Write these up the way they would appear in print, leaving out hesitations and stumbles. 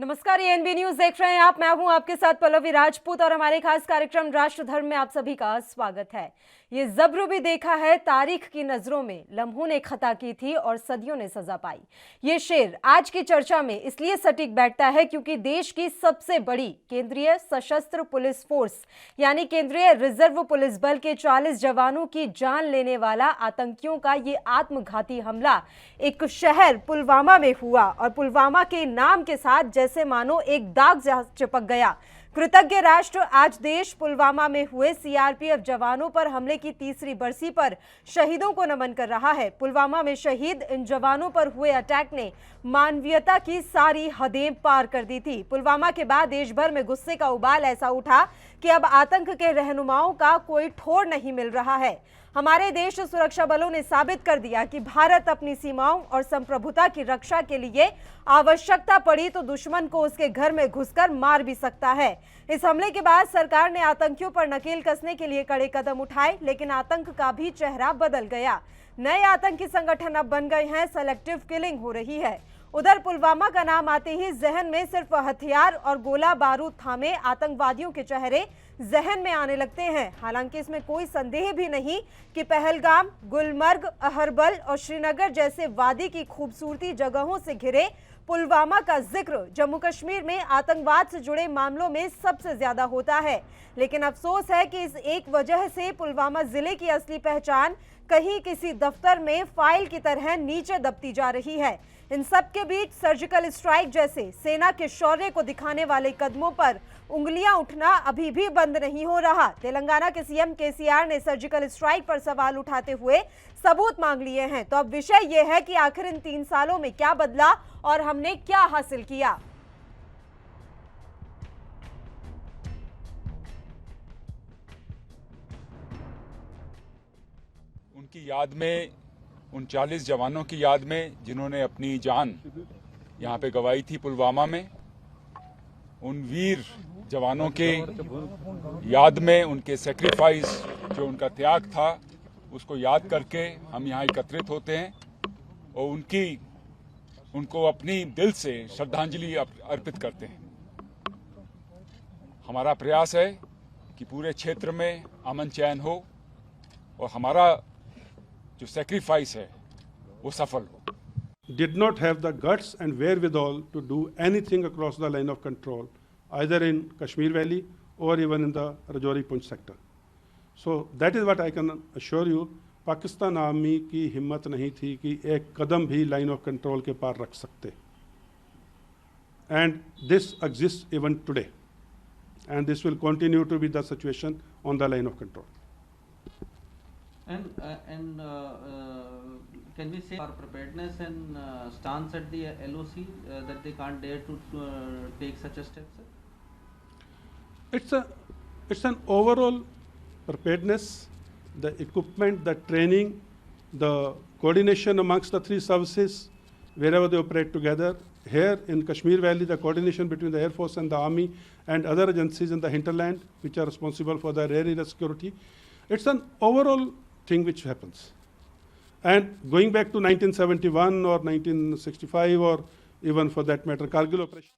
नमस्कार, ये NB news देख रहे हैं आप। मैं हूं आपके साथ पल्लवी राजपूत और हमारे खास कार्यक्रम राष्ट्र धर्म में आप सभी का स्वागत है। ये जब्र भी देखा है, तारीख की नजरों में लम्हों ने खता की थी और सदियों ने सजा पाई। ये शेर आज की चर्चा में इसलिए सटीक बैठता है क्योंकि देश की सबसे बड़ी केंद्रीय सशस्त्र पुलिस फोर्स यानी केंद्रीय रिजर्व पुलिस बल के 40 जवानों की जान लेने वाला आतंकियों का ये आत्मघाती हमला एक शहर पुलवामा में हुआ और पुलवामा के नाम के साथ जैसे मानो एक दाग चिपक गया। कृतज्ञ राष्ट्र आज देश पुलवामा में हुए सीआरपीएफ जवानों पर हमले की तीसरी बरसी पर शहीदों को नमन कर रहा है। पुलवामा में शहीद इन जवानों पर हुए अटैक ने मानवीयता की सारी हदें पार कर दी थी। पुलवामा के बाद देश भर में गुस्से का उबाल ऐसा उठा कि अब आतंक के रहनुमाओं का कोई ठोर नहीं मिल रहा है। हमारे देश सुरक्षा बलों ने साबित कर दिया कि भारत अपनी सीमाओं और संप्रभुता की रक्षा के लिए आवश्यकता पड़ी तो दुश्मन को उसके घर में घुसकर मार भी सकता है। इस हमले के बाद सरकार ने आतंकियों पर नकेल कसने के लिए कड़े कदम उठाए, लेकिन आतंक का भी चेहरा बदल गया। नए आतंकी संगठन अब बन गए हैं, सेलेक्टिव किलिंग हो रही है। उधर पुलवामा का नाम आते ही जहन में सिर्फ हथियार और गोला बारूद थामे आतंकवादियों के चेहरे जहन में आने लगते हैं। हालांकि इसमें कोई संदेह भी नहीं कि पहलगाम, गुलमर्ग, अहरबल और श्रीनगर जैसे वादी की खूबसूरती जगहों से घिरे पुलवामा का जिक्र जम्मू कश्मीर में आतंकवाद से जुड़े मामलों में सबसे ज्यादा होता है। लेकिन अफसोस है कि इस एक वजह से पुलवामा जिले की असली पहचान कहीं किसी दफ्तर में फाइल की तरह नीचे दबती जा रही है। इन सब के बीच सर्जिकल स्ट्राइक जैसे सेना के शौर्य को दिखाने वाले कदमों पर उंगलियां उठना अभी भी बंद नहीं हो रहा। तेलंगाना के सीएम केसीआर ने सर्जिकल स्ट्राइक पर सवाल उठाते हुए सबूत मांग लिए हैं। तो अब विषय यह है कि आखिर इन 3 सालों में क्या बदला और हमने क्या हासिल किया। उनकी याद में, उन 40 जवानों की याद में जिन्होंने अपनी जान यहाँ पे गंवाई थी पुलवामा में, उन वीर जवानों के याद में, उनके सेक्रीफाइस जो उनका त्याग था उसको याद करके हम यहाँ एकत्रित होते हैं और उनको अपनी दिल से श्रद्धांजलि अर्पित करते हैं। हमारा प्रयास है कि पूरे क्षेत्र में अमन चैन हो और हमारा जो सेक्रीफाइस है वो सफल हो। Did not have the guts and wherewithal to do anything across the line of control, either in Kashmir Valley or even in the Rajouri-Poonch sector. So that is what I can assure you. Pakistan Army की हिम्मत नहीं थी कि एक कदम भी line of control के पार रख सकते. And this exists even today. And this will continue to be the situation on the line of control. And can we say our preparedness and stance at the LOC that they can't dare to take such a step, sir? It's an overall preparedness, the equipment, the training, the coordination amongst the 3 services wherever they operate together. Here in Kashmir Valley, the coordination between the Air Force and the Army and other agencies in the hinterland which are responsible for the area security. It's an overall thing which happens. And going back to 1971 or 1965 or even for that matter Kargil operation.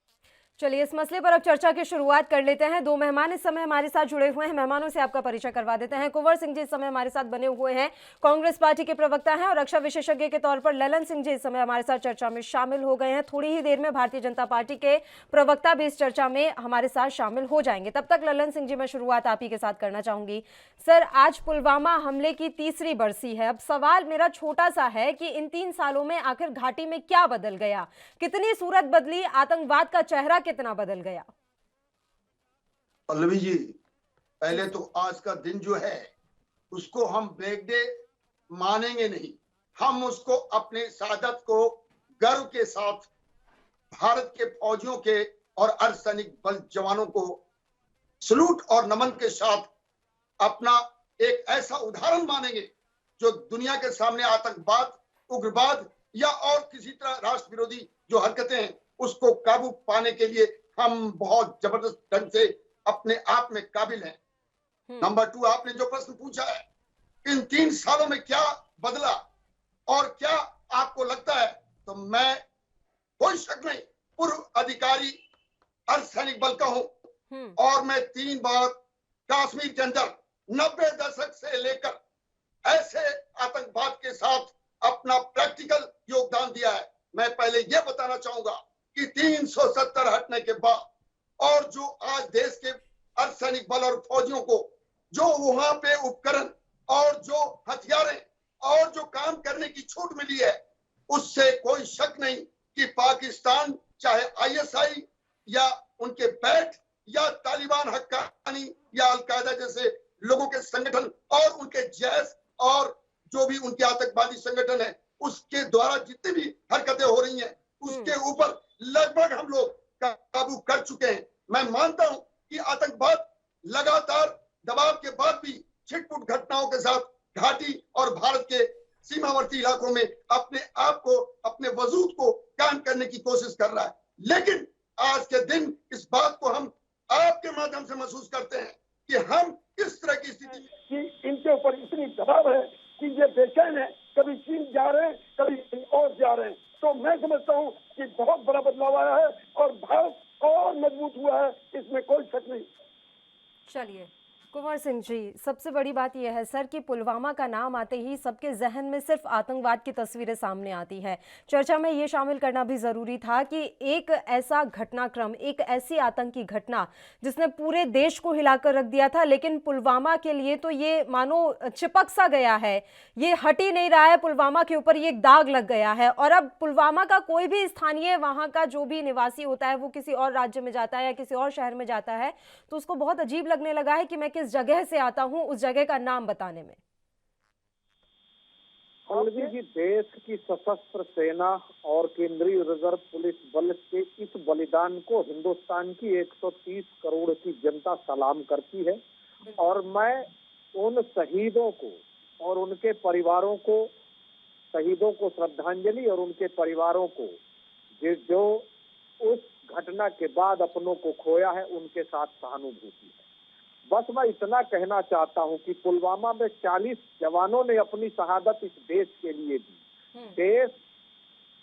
चलिए इस मसले पर अब चर्चा की शुरुआत कर लेते हैं। 2 मेहमान इस समय हमारे साथ जुड़े हुए हैं। मेहमानों से आपका परिचय करवा देते हैं। कुंवर सिंह जी इस समय हमारे साथ बने हुए हैं, कांग्रेस पार्टी के प्रवक्ता हैं, और रक्षा विशेषज्ञ के तौर पर ललन सिंह जी इस समय हमारे साथ चर्चा में शामिल हो गए हैं। थोड़ी ही देर में भारतीय जनता पार्टी के प्रवक्ता भी इस चर्चा में हमारे साथ शामिल हो जाएंगे। तब तक ललन सिंह जी, मैं शुरुआत आप ही के साथ करना चाहूंगी। सर, आज पुलवामा हमले की तीसरी बरसी है। अब सवाल मेरा छोटा सा है कि इन 3 सालों में आखिर घाटी में क्या बदल गया, कितनी सूरत बदली, आतंकवाद का चेहरा कितना बदल गया? पल्लवी जी, पहले तो आज का दिन जो है उसको हम ब्लैक डे मानेंगे नहीं। हम उसको अपने शहादत को गर्व के साथ भारत के फौजियों के और अर्धसैनिक बल जवानों को सलूट और नमन के साथ अपना एक ऐसा उदाहरण मानेंगे जो दुनिया के सामने आतंकवाद, उग्रवाद या और किसी तरह राष्ट्र विरोधी जो हरकतें हैं उसको काबू पाने के लिए हम बहुत जबरदस्त ढंग से अपने आप में काबिल हैं। नंबर 2, आपने जो प्रश्न पूछा है, इन 3 सालों में क्या बदला और क्या आपको लगता है, तो मैं कोई शक नहीं, पूर्व अधिकारी अर्धसैनिक बल का हूं और मैं 3 बार कश्मीर के अंदर 90 दशक से लेकर ऐसे आतंकवाद के साथ अपना प्रैक्टिकल योगदान दिया है। मैं पहले यह बताना चाहूंगा कि 370 हटने के बाद और जो आज देश के अर्धसैनिक बल और फौजियों को जो वहां पे उपकरण और जो हथियारें और जो काम करने की छूट मिली है, उससे कोई शक नहीं कि पाकिस्तान चाहे आईएसआई या उनके पैठ या तालिबान हक्कानी या अलकायदा जैसे लोगों के संगठन और उनके जैश और जो भी उनके आतंकवादी संगठन है, उसके द्वारा जितनी भी हरकतें हो रही हैं, उसके ऊपर लगभग हम लोग काबू कर चुके हैं। मैं मानता हूं कि आतंकवाद लगातार दबाव के बाद भी छिटपुट घटनाओं के साथ घाटी और भारत के सीमावर्ती इलाकों में अपने आप को, अपने वजूद को कायम करने की कोशिश कर रहा है। लेकिन आज के दिन इस बात को हम आपके माध्यम से महसूस करते हैं कि हम किस तरह की स्थिति कि इनके ऊपर इतनी दबाव है कि ये बेचैन है, कभी चीन जा रहे हैं, कभी कहीं और जा रहे हैं। तो मैं समझता हूँ कि बहुत बड़ा बदलाव आया है और भारत और मजबूत हुआ है, इसमें कोई शक नहीं। चलिए कुंवर सिंह जी, सबसे बड़ी बात यह है सर कि पुलवामा का नाम आते ही सबके जहन में सिर्फ आतंकवाद की तस्वीरें सामने आती है। चर्चा में ये शामिल करना भी ज़रूरी था कि एक ऐसा घटनाक्रम, एक ऐसी आतंकी घटना जिसने पूरे देश को हिलाकर रख दिया था, लेकिन पुलवामा के लिए तो ये मानो चिपक सा गया है, ये हट ही नहीं रहा है। पुलवामा के ऊपर ये एक दाग लग गया है और अब पुलवामा का कोई भी स्थानीय, वहाँ का जो भी निवासी होता है, वो किसी और राज्य में जाता है या किसी और शहर में जाता है तो उसको बहुत अजीब लगने लगा है कि मैं किस जगह से आता हूं, उस जगह का नाम बताने में। अलवी जी, देश की सशस्त्र सेना और केंद्रीय रिजर्व पुलिस बल के इस बलिदान को हिंदुस्तान की 130 करोड़ की जनता सलाम करती है और मैं उन शहीदों को और उनके परिवारों को, शहीदों को श्रद्धांजलि और उनके परिवारों को जो उस घटना के बाद अपनों को खोया है, उनके साथ सहानुभूति है। बस मैं इतना कहना चाहता हूं कि पुलवामा में 40 जवानों ने अपनी शहादत इस देश के लिए दी। देश,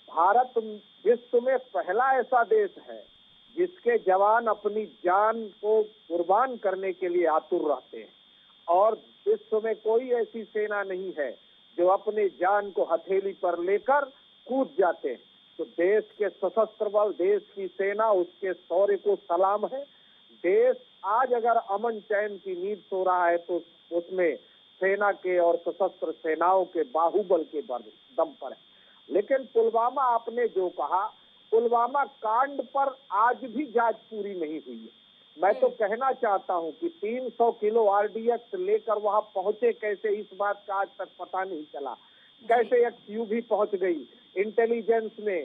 भारत विश्व में पहला ऐसा देश है जिसके जवान अपनी जान को कुर्बान करने के लिए आतुर रहते हैं और विश्व में कोई ऐसी सेना नहीं है जो अपने जान को हथेली पर लेकर कूद जाते हैं। तो देश के सशस्त्र बल, देश की सेना, उसके शौर्य को सलाम है। देश आज अगर अमन चैन की नींद सो रहा है तो उसमें सेना के और सशस्त्र सेनाओं के बाहुबल के दम पर है। लेकिन पुलवामा, आपने जो कहा, पुलवामा कांड पर आज भी जांच पूरी नहीं हुई है। मैं तो कहना चाहता हूं कि 300 किलो आरडीएक्स लेकर वहां पहुंचे कैसे, इस बात का आज तक पता नहीं चला। कैसे एक यूबी पहुंच गई। इंटेलिजेंस ने,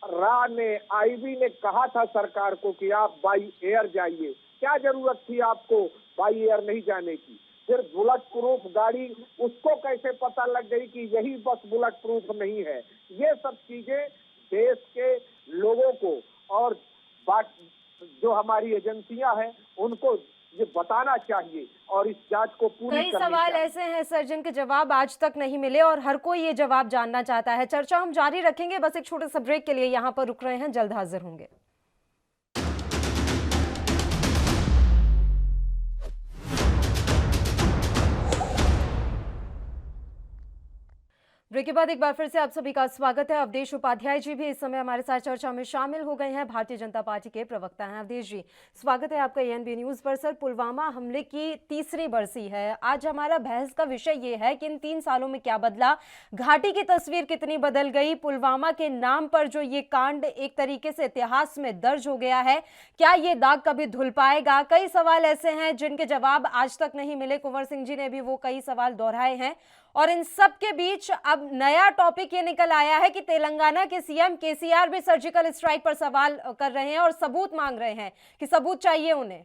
रा ने, आईबी ने कहा था सरकार को कि आप बाई एयर जाइए। क्या जरूरत थी आपको बाई एयर नहीं जाने की? फिर बुलेट प्रूफ गाड़ी, उसको कैसे पता लग गई कि यही बस बुलेट प्रूफ नहीं है? ये सब चीजें देश के लोगों को और जो हमारी एजेंसियां हैं उनको ये बताना चाहिए और इस जांच को पूरी कई सवाल ऐसे हैं सर जिनके जवाब आज तक नहीं मिले और हर कोई ये जवाब जानना चाहता है। चर्चा हम जारी रखेंगे, बस एक छोटे सा ब्रेक के लिए यहाँ पर रुक रहे हैं, जल्द हाजिर होंगे। ब्रेक के बाद एक बार फिर से आप सभी का स्वागत है। अवधेश उपाध्याय जी भी इस समय हमारे साथ चर्चा में शामिल हो गए हैं, भारतीय जनता पार्टी के प्रवक्ता हैं। अवधेश जी, स्वागत है आपका एएनबी न्यूज पर। सर, पुलवामा हमले की तीसरी बरसी है। आज हमारा बहस का विषय ये है कि इन 3 सालों में क्या बदला, घाटी की तस्वीर कितनी बदल गई, पुलवामा के नाम पर जो ये कांड एक तरीके से इतिहास में दर्ज हो गया है, क्या ये दाग कभी धुल पाएगा? कई सवाल ऐसे हैं जिनके जवाब आज तक नहीं मिले। कुंवर सिंह जी ने भी वो कई सवाल दोहराए हैं और इन सब के बीच अब नया टॉपिक ये निकल आया है कि तेलंगाना के सीएम केसीआर भी सर्जिकल स्ट्राइक पर सवाल कर रहे हैं और सबूत मांग रहे हैं कि सबूत चाहिए उन्हें।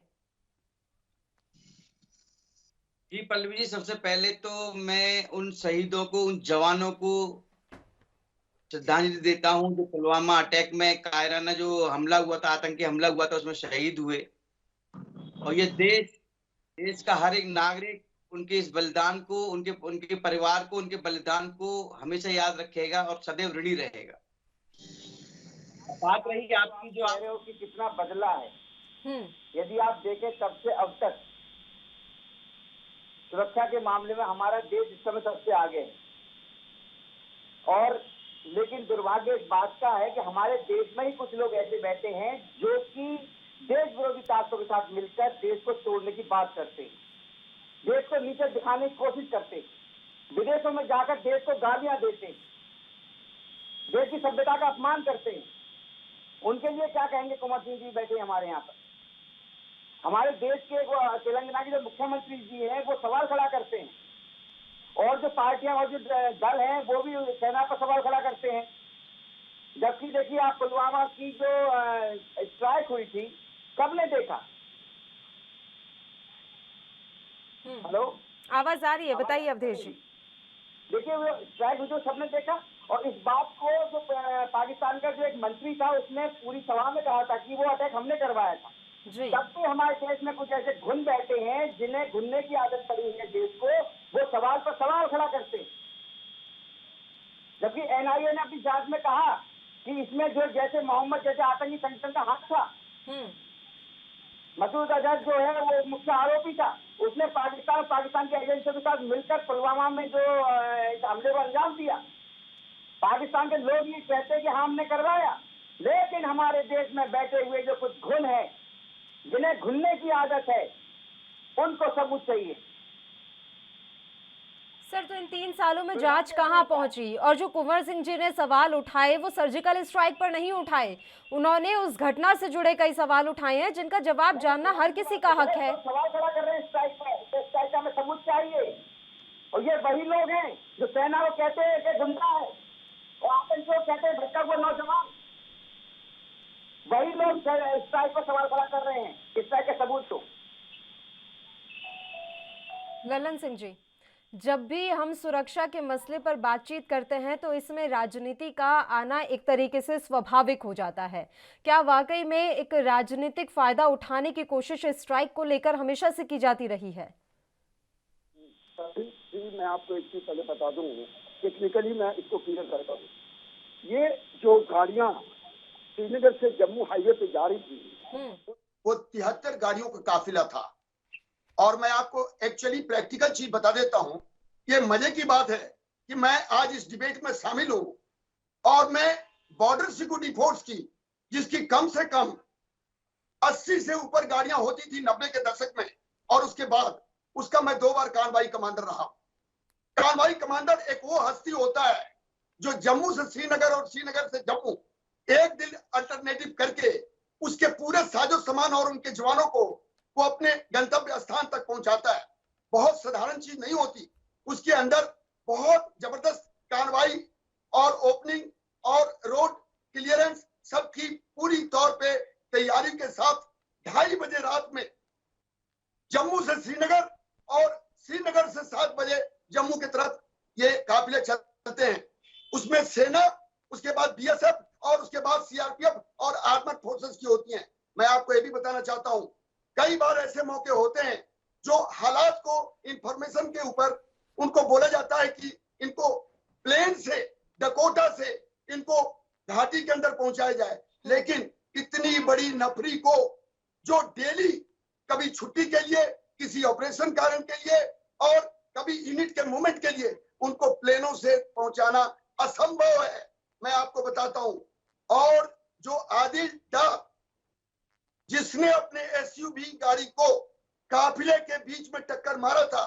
जी पल्लवी जी, सबसे पहले तो मैं उन शहीदों को, उन जवानों को श्रद्धांजलि देता हूं जो पुलवामा अटैक में, कायराना जो हमला हुआ था, आतंकी हमला हुआ था, उसमें शहीद हुए। और ये देश का हर एक नागरिक उनके इस बलिदान को, उनके परिवार को, उनके बलिदान को हमेशा याद रखेगा और सदैव ऋणी रहेगा। बात रही आपकी जो कि कितना बदला है, यदि आप देखें तब से अब तक सुरक्षा के मामले में हमारा देश इस समय सबसे आगे है। और लेकिन दुर्भाग्य इस बात का है कि हमारे देश में ही कुछ लोग ऐसे बैठे हैं जो कि देश विरोधी ताकतों के साथ मिलकर देश को तोड़ने की बात करते हैं, देश को नीचे दिखाने की कोशिश करते हैं, विदेशों में जाकर देश को गालियां देते हैं, देश की सभ्यता का अपमान करते हैं। उनके लिए क्या कहेंगे? कुमार सिंह जी बैठे हमारे यहाँ पर, हमारे देश के वो तेलंगाना के जो मुख्यमंत्री जी हैं वो सवाल खड़ा करते हैं, और जो पार्टियां और जो दल हैं वो भी सेना पर सवाल खड़ा करते हैं। जबकि देखिए आप पुलवामा की जो स्ट्राइक हुई थी, कब ने देखा? हेलो, आवाज आ रही है, बताइए अवधेश जी। देखिए वो स्ट्राइक हुई तो सबने देखा, और इस बात को जो पाकिस्तान का जो एक मंत्री था उसने पूरी सभा में कहा था कि वो अटैक हमने करवाया था। तब भी हमारे देश में कुछ ऐसे घुन बैठे हैं जिन्हें घुनने की आदत पड़ी हुई है देश को, वो सवाल पर सवाल खड़ा करते हैं। जबकि एनआईए ने अपनी जांच में कहा कि इसमें जो जैसे मोहम्मद जैसे आतंकी संगठन का हाथ था, मसूद अजहर जो है वो मुख्य आरोपी था, उसने पाकिस्तान की एजेंसियों के साथ मिलकर पुलवामा में जो हमले को अंजाम दिया। पाकिस्तान के लोग ये कहते हैं कि हाँ हमने करवाया, लेकिन हमारे देश में बैठे हुए जो कुछ घुन है, जिन्हें घुनने की आदत है, उनको सबूत चाहिए। सर, तो इन 3 सालों में जांच कहां पहुंची? और जो कुंवर सिंह जी ने सवाल उठाए वो सर्जिकल स्ट्राइक पर नहीं उठाए, उन्होंने उस घटना से जुड़े कई सवाल उठाए हैं जिनका जवाब जानना हर किसी का हक है। सवाल खड़ा कर रहे हैं स्ट्राइक पर, तो स्ट्राइक का हमें सबूत चाहिए। और ये वही लोग हैं जो सेना को कहते हैं कि गुंडा है, और आतंकी को कहते हैं भटका हुआ नौजवान। वही लोग स्ट्राइक पर सवाल खड़ा कर रहे हैं, स्ट्राइक के सबूत तो। ललन सिंह जी, जब भी हम सुरक्षा के मसले पर बातचीत करते हैं तो इसमें राजनीति का आना एक तरीके से स्वाभाविक हो जाता है। क्या वाकई में एक राजनीतिक फायदा उठाने की कोशिश स्ट्राइक को लेकर हमेशा से की जाती रही है? मैं आपको एक चीज पहले बता दूं, टेक्निकली मैं इसको क्लियर करता हूँ। ये जो गाड़ियां श्रीनगर से जम्मू हाईवे पे जा रही थी, वो 73 गाड़ियों का काफिला था। और मैं आपको एक्चुअली प्रैक्टिकल चीज बता देता हूं। ये मजे की बात है कि मैं आज इस डिबेट में शामिल हूं, और मैं बॉर्डर सिक्योरिटी फोर्स की, जिसकी कम से कम 80 से ऊपर गाड़ियां होती थी 90 के दशक में, और उसके बाद उसका मैं 2 बार कार्रवाई कमांडर रहा। कार्रवाई कमांडर एक वो हस्ती होता है जो जम्मू से श्रीनगर और श्रीनगर से जम्मू एक दिन अल्टरनेटिव करके उसके पूरे साजो सामान और उनके जवानों को वो अपने गंतव्य स्थान तक पहुंचाता है। बहुत साधारण चीज नहीं होती, उसके अंदर बहुत जबरदस्त कार्रवाई और ओपनिंग और रोड क्लियरेंस सबकी पूरी तौर पे तैयारी के साथ 2:30 बजे रात में जम्मू से श्रीनगर और श्रीनगर से 7 बजे जम्मू की तरफ ये काफिले चलते हैं। उसमें सेना, उसके बाद बीएसएफ और उसके बाद सीआरपीएफ और आर्मड फोर्सेस की होती हैं। मैं आपको ये भी बताना चाहता हूं, कई बार ऐसे मौके होते हैं जो हालात को इंफॉर्मेशन के ऊपर उनको बोला जाता है कि इनको प्लेन से, डकोटा से इनको घाटी के अंदर पहुंचाया जाए, लेकिन इतनी बड़ी नफरी को जो डेली कभी छुट्टी के लिए, किसी ऑपरेशन कारण के लिए और कभी यूनिट के मूवमेंट के लिए उनको प्लेनों से पहुंचाना असंभव है, मैं आपको बताता हूं। और जो आदिल डार जिसने अपने एसयूवी गाड़ी को काफिले के बीच में टक्कर मारा था,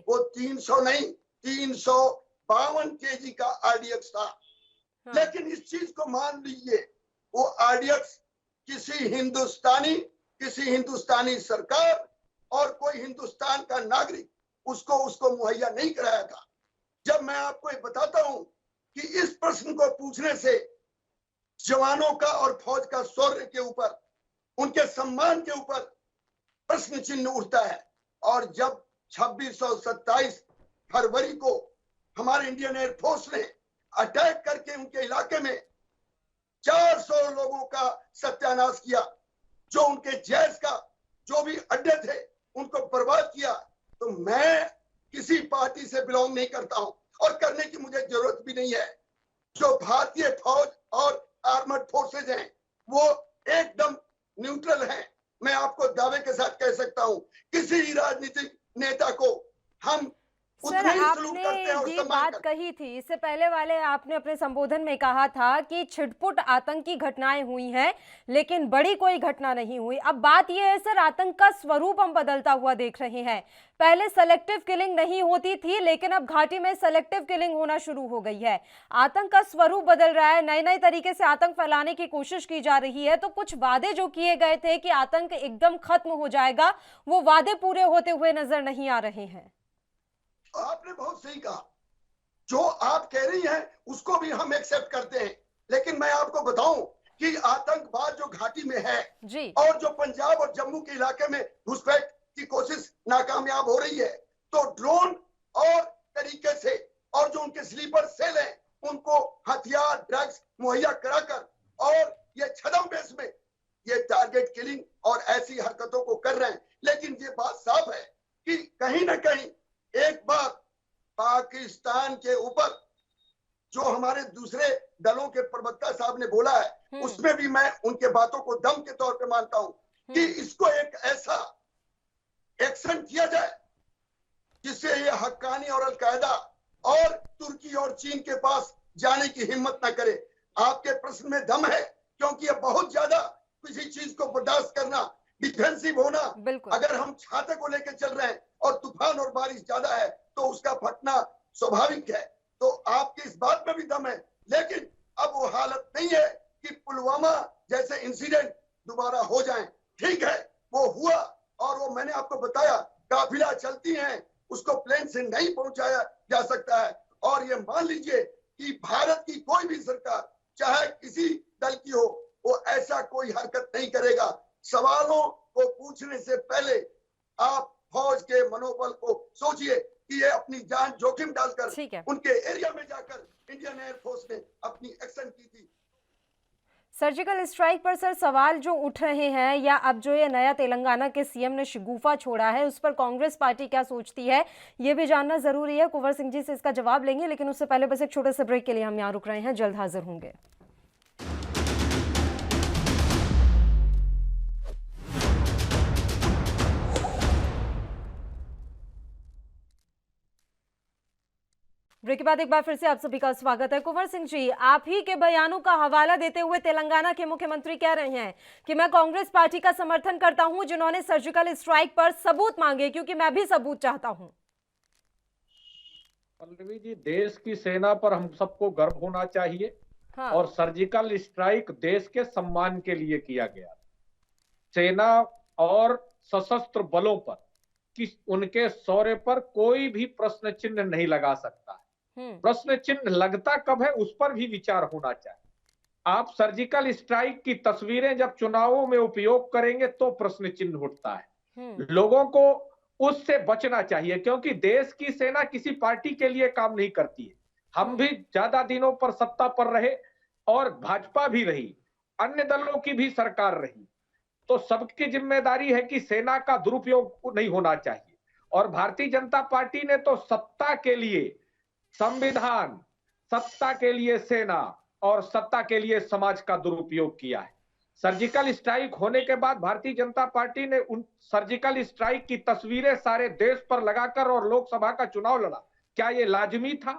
वो 300 नहीं 352 केजी का आरडीएक्स था। लेकिन इस चीज को मान लीजिए, वो आरडीएक्स किसी हिंदुस्तानी सरकार और कोई हिंदुस्तान का नागरिक उसको मुहैया नहीं कराया था। जब मैं आपको ये बताता हूं कि इस प्रश्न को पूछने से जवानों का और फौज का शौर्य के ऊपर, उनके सम्मान के ऊपर प्रश्न चिन्ह उठता है। और जब 2627 फरवरी को हमारे इंडियन एयरफोर्स ने अटैक करके उनके इलाके में 400 लोगों का सत्यानाश किया, जो उनके जैश का जो भी अड्डे थे उनको बर्बाद किया, तो मैं किसी पार्टी से बिलोंग नहीं करता हूं और करने की मुझे जरूरत भी नहीं है। जो भारतीय फौज और आर्मड फोर्सेज हैं वो एकदम न्यूट्रल हैं, मैं आपको दावे के साथ कह सकता हूं, किसी ही राजनीतिक नेता को हम सर, उतना ही सलूट करते हैं और आपने ये सम्मान बात करते हैं। कही थी, इससे पहले वाले आपने अपने संबोधन में कहा था कि छिटपुट आतंकी घटनाएं हुई हैं, लेकिन बड़ी कोई घटना नहीं हुई। अब बात यह है सर, आतंक का स्वरूप हम बदलता हुआ देख रहे हैं। पहले सेलेक्टिव किलिंग नहीं होती थी, लेकिन अब घाटी में सेलेक्टिव किलिंग होना शुरू हो गई है। आतंक का स्वरूप बदल रहा है, नए नए तरीके से आतंक फैलाने की कोशिश की जा रही है। तो कुछ वादे जो किए गए थे कि आतंक एकदम खत्म हो जाएगा, वो वादे पूरे होते हुए नजर नहीं आ रहे हैं। आपने बहुत सही कहा, जो आप कह रही हैं उसको भी हम एक्सेप्ट करते हैं, लेकिन मैं आपको बताऊं कि आतंकवाद जो घाटी में है जी। और जो पंजाब और जम्मू के इलाके में घुसपैठ की कोशिश नाकामयाब हो रही है, तो ड्रोन और तरीके से और जो उनके स्लीपर सेल हैं उनको हथियार ड्रग्स मुहैया कराकर और ये छदम बेस में ये टारगेट किलिंग और ऐसी हरकतों को कर रहे हैं। लेकिन ये बात साफ है कि कहीं ना कहीं एक बार पाकिस्तान के ऊपर जो हमारे दूसरे दलों के प्रवक्ता साहब ने बोला है, उसमें भी मैं उनके बातों को दम के तौर पे मानता हूं कि इसको एक ऐसा एक्शन किया जाए जिससे ये हक्कानी और अलकायदा और तुर्की और चीन के पास जाने की हिम्मत न करे। आपके प्रश्न में दम है, क्योंकि ये बहुत ज्यादा किसी चीज को बर्दाश्त करना, डिफेंसिव होना, अगर हम छाते को लेकर चल रहे हैं और तूफान और बारिश ज्यादा है तो उसका फटना स्वाभाविक है। तो आपकी इस बात में भी दम है, लेकिन अब वो हालत नहीं है कि पुलवामा जैसे इंसिडेंट दोबारा हो जाएं। ठीक है, वो हुआ और वो मैंने आपको बताया, काफिला चलती हैं, उसको प्लेन से नहीं पहुंचाया जा सकता है। और ये मान लीजिए कि भारत की कोई भी सरकार, चाहे किसी दल की हो, वो ऐसा कोई हरकत नहीं करेगा। सवालों को पूछने से पहले आप फौज के मनोबल को सोचिए कि ये अपनी जान जोखिम डालकर उनके एरिया में जाकर इंडियन एयरफोर्स ने अपनी एक्शन की थी। सर्जिकल स्ट्राइक पर सर सवाल जो उठ रहे हैं, या अब जो ये नया तेलंगाना के सीएम ने शिगुफा छोड़ा है, उस पर कांग्रेस पार्टी क्या सोचती है, ये भी जानना जरूरी है। कुंवर सिंह जी से इसका जवाब लेंगे, लेकिन उससे पहले बस एक छोटे से ब्रेक के लिए हम यहाँ रुक रहे हैं, जल्द हाजिर होंगे। ब्रेक के बाद एक बार फिर से आप सभी का स्वागत है। कुंवर सिंह जी, आप ही के बयानों का हवाला देते हुए तेलंगाना के मुख्यमंत्री कह रहे हैं कि मैं कांग्रेस पार्टी का समर्थन करता हूं जिन्होंने सर्जिकल स्ट्राइक पर सबूत मांगे, क्योंकि मैं भी सबूत चाहता हूं। पल्लवी जी, देश की सेना पर हम सबको गर्व होना चाहिए। हाँ। और सर्जिकल स्ट्राइक देश के सम्मान के लिए किया गया। सेना और सशस्त्र बलों पर उनके शौर्य पर कोई भी प्रश्न चिन्ह नहीं लगा सकता। प्रश्न चिन्ह लगता कब है, उस पर भी विचार होना चाहिए। आप सर्जिकल स्ट्राइक की तस्वीरें जब चुनावों में उपयोग करेंगे तो प्रश्न चिन्ह उठता है। लोगों को उससे बचना चाहिए, क्योंकि देश की सेना किसी पार्टी के लिए काम नहीं करती है। हम भी ज्यादा दिनों पर सत्ता पर रहे और भाजपा भी रही, अन्य दलों की भी सरकार रही, तो सबकी जिम्मेदारी है कि सेना का दुरुपयोग नहीं होना चाहिए। और भारतीय जनता पार्टी ने तो सत्ता के लिए संविधान, सत्ता के लिए सेना और सत्ता के लिए समाज का दुरुपयोग किया है। सर्जिकल स्ट्राइक होने के बाद भारतीय जनता पार्टी ने उन सर्जिकल स्ट्राइक की तस्वीरें सारे देश पर लगाकर और लोकसभा का चुनाव लड़ा। क्या ये लाजमी था?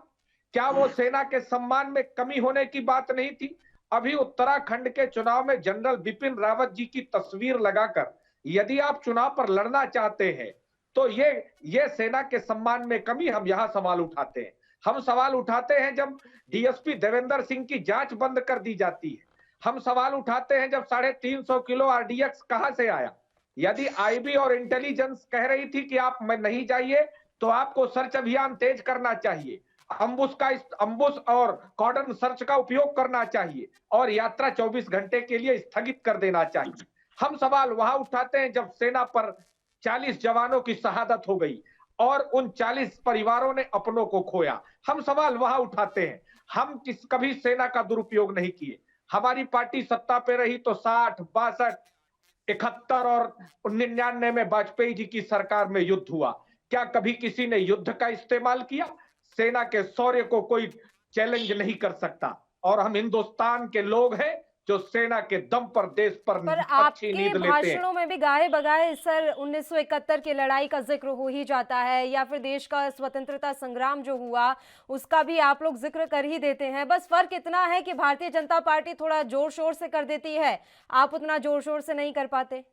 क्या वो सेना के सम्मान में कमी होने की बात नहीं थी? अभी उत्तराखंड के चुनाव में जनरल बिपिन रावत जी की तस्वीर लगाकर यदि आप चुनाव पर लड़ना चाहते हैं तो ये सेना के सम्मान में कमी, हम यहां सवाल उठाते हैं। हम सवाल उठाते हैं जब डीएसपी देवेंद्र सिंह की जांच बंद कर दी जाती है। हम सवाल उठाते हैं जब 350 किलो आरडीएक्स कहां से आया। यदि आईबी और इंटेलिजेंस कह रही थी कि आप में नहीं जाइए तो आपको सर्च अभियान तेज करना चाहिए, अम्बुश और कॉर्डन सर्च का उपयोग करना चाहिए और यात्रा 24 घंटे के लिए स्थगित कर देना चाहिए। हम सवाल वहां उठाते हैं जब सेना पर 40 जवानों की शहादत हो गई और उन 40 परिवारों ने अपनों को खोया। हम सवाल वहां उठाते हैं। हम कभी सेना का दुरुपयोग नहीं किए। हमारी पार्टी सत्ता पे रही तो 60, 62, 71 और 99 में वाजपेयी जी की सरकार में युद्ध हुआ। क्या कभी किसी ने युद्ध का इस्तेमाल किया? सेना के शौर्य को कोई चैलेंज नहीं कर सकता। और हम हिंदुस्तान के लोग हैं जो सेना के दम पर देश पर पर अच्छी आपके नींद लेते हैं। भाषणों में भी गाए बगाए सर 1971 की लड़ाई का जिक्र हो ही जाता है, या फिर देश का स्वतंत्रता संग्राम जो हुआ उसका भी आप लोग जिक्र कर ही देते हैं। बस फर्क इतना है कि भारतीय जनता पार्टी थोड़ा जोर शोर से कर देती है, आप उतना जोर शोर से नहीं कर पाते।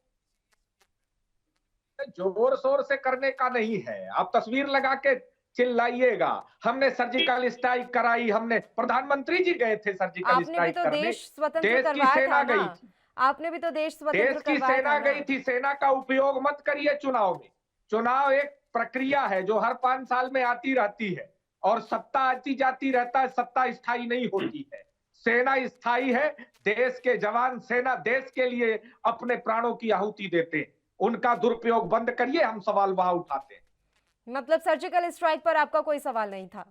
जोर शोर से करने का नहीं है, आप तस्वीर लगा के चिल्लाइएगा। हमने सर्जिकल स्ट्राइक कराई, हमने प्रधानमंत्री जी गए थे सर्जिकल आपने भी स्ट्राइक तो करने, देश स्वतंत्र देश की करवाया सेना था गई ना, थी, आपने भी तो देश स्वतंत्र देश की करवाया सेना था ना। गई थी। सेना का उपयोग मत करिए चुनाव में। चुनाव एक प्रक्रिया है जो हर 5 साल में आती रहती है, और सत्ता आती जाती रहता है, सत्ता स्थायी नहीं होती है। सेना स्थायी है, देश के जवान सेना देश के लिए अपने प्राणों की आहुति देते हैं। उनका दुरुपयोग बंद करिए, हम सवाल वहां उठाते हैं। मतलब सर्जिकल स्ट्राइक पर आपका कोई सवाल नहीं था?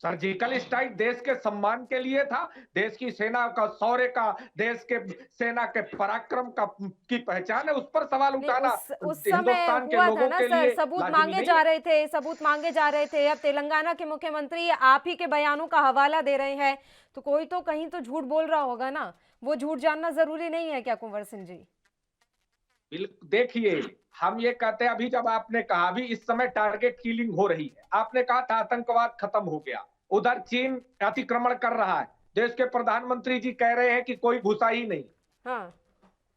सर्जिकल स्ट्राइक देश के सम्मान के लिए था, देश की सेना का शौर्य का, देश के सेना के पराक्रम का की पहचान है, उस पर सवाल उठाना उस समय हिंदुस्तान के हुआ था लोगों ना के सर, लिए सबूत लाजिमी मांगे नहीं जा है। रहे थे, सबूत मांगे जा रहे थे। अब तेलंगाना के मुख्यमंत्री आप ही के बयानों का हवाला दे रहे हैं, तो कोई तो कहीं तो झूठ बोल रहा होगा ना, वो झूठ जानना जरूरी नहीं है क्या कुंवर सिंह जी? देखिए, हम ये कहते हैं, अभी जब आपने कहा अभी इस समय टारगेट किलिंग हो रही है, आपने कहा था आतंकवाद खत्म हो गया, उधर चीन अतिक्रमण कर रहा है, देश के प्रधानमंत्री जी कह रहे हैं कि कोई घुसा ही नहीं। हाँ।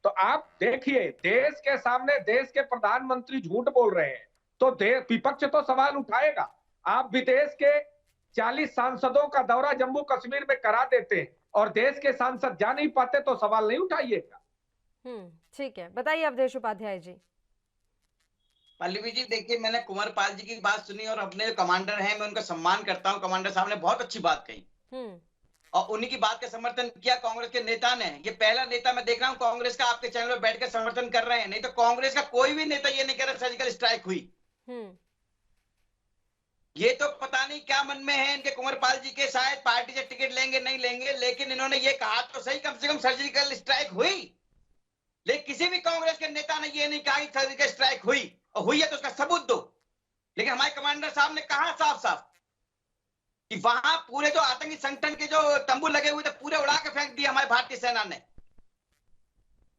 तो आप देखिए, देश के सामने देश के प्रधानमंत्री झूठ बोल रहे हैं तो विपक्ष तो सवाल उठाएगा। आप विदेश के 40 सांसदों का दौरा जम्मू कश्मीर में करा देते हैं और देश के सांसद जा नहीं पाते तो सवाल नहीं उठाइएगा। ठीक है, बताइए अवधेश उपाध्याय जी। पल्लवी जी, देखिए, मैंने कुंवर पाल जी की बात सुनी और अपने कमांडर हैं, मैं उनका सम्मान करता हूं। कमांडर साहब ने बहुत अच्छी बात कही और उन्हीं की बात का समर्थन किया कांग्रेस के नेता ने। ये पहला नेता मैं देख रहा हूं कांग्रेस का आपके चैनल पर बैठकर समर्थन कर रहे हैं, नहीं तो कांग्रेस का कोई भी नेता ये नहीं कह रहा सर्जिकल स्ट्राइक हुई। ये तो पता नहीं क्या मन में है इनके कुंवर पाल जी के, शायद पार्टी से टिकट लेंगे नहीं लेंगे, लेकिन इन्होंने ये कहा तो सही, कम से कम सर्जिकल स्ट्राइक हुई। लेकिन किसी भी कांग्रेस के नेता ने ये नहीं कहा कि सर्जिकल स्ट्राइक हुई, और हुई है तो उसका सबूत दो। लेकिन हमारे कमांडर साहब ने कहा साफ साफ कि वहां पूरे जो आतंकी संगठन के जो तंबू लगे हुए थे पूरे उड़ा के फेंक दिए हमारी भारतीय सेना ने।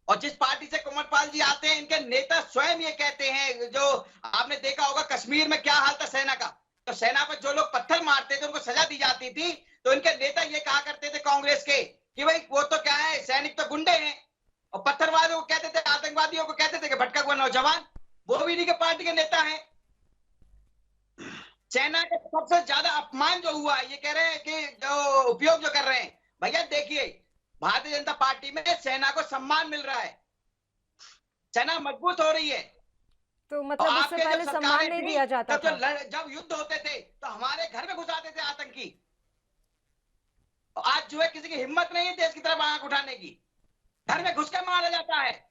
और जिस पार्टी से कुंवर पाल जी आते हैं, इनके नेता स्वयं ये कहते हैं, जो आपने देखा होगा कश्मीर में क्या हाल था सेना का, तो सेना पर जो लोग पत्थर मारते थे उनको सजा दी जाती थी, तो इनके नेता ये कहा करते थे कांग्रेस के कि भाई वो तो क्या है, सैनिक तो गुंडे हैं, और पत्थरवादियों को कहते थे, आतंकवादियों को कहते थे कि भटका हुआ नौजवान। वो भी इन्हीं के पार्टी के नेता हैं। सेना के सबसे ज्यादा अपमान जो हुआ, ये कह रहे हैं कि जो उपयोग जो कर रहे हैं, भैया देखिए, भारतीय जनता पार्टी में सेना को सम्मान मिल रहा है, सेना मजबूत हो रही है। तो मतलब उससे पहले सम्मान नहीं दिया जाता था। जब युद्ध होते थे तो हमारे घर में घुसाते थे आतंकी। आज जो है किसी की हिम्मत नहीं है देश की तरफ आंख उठाने की, घर में घुस के मारा जाता है।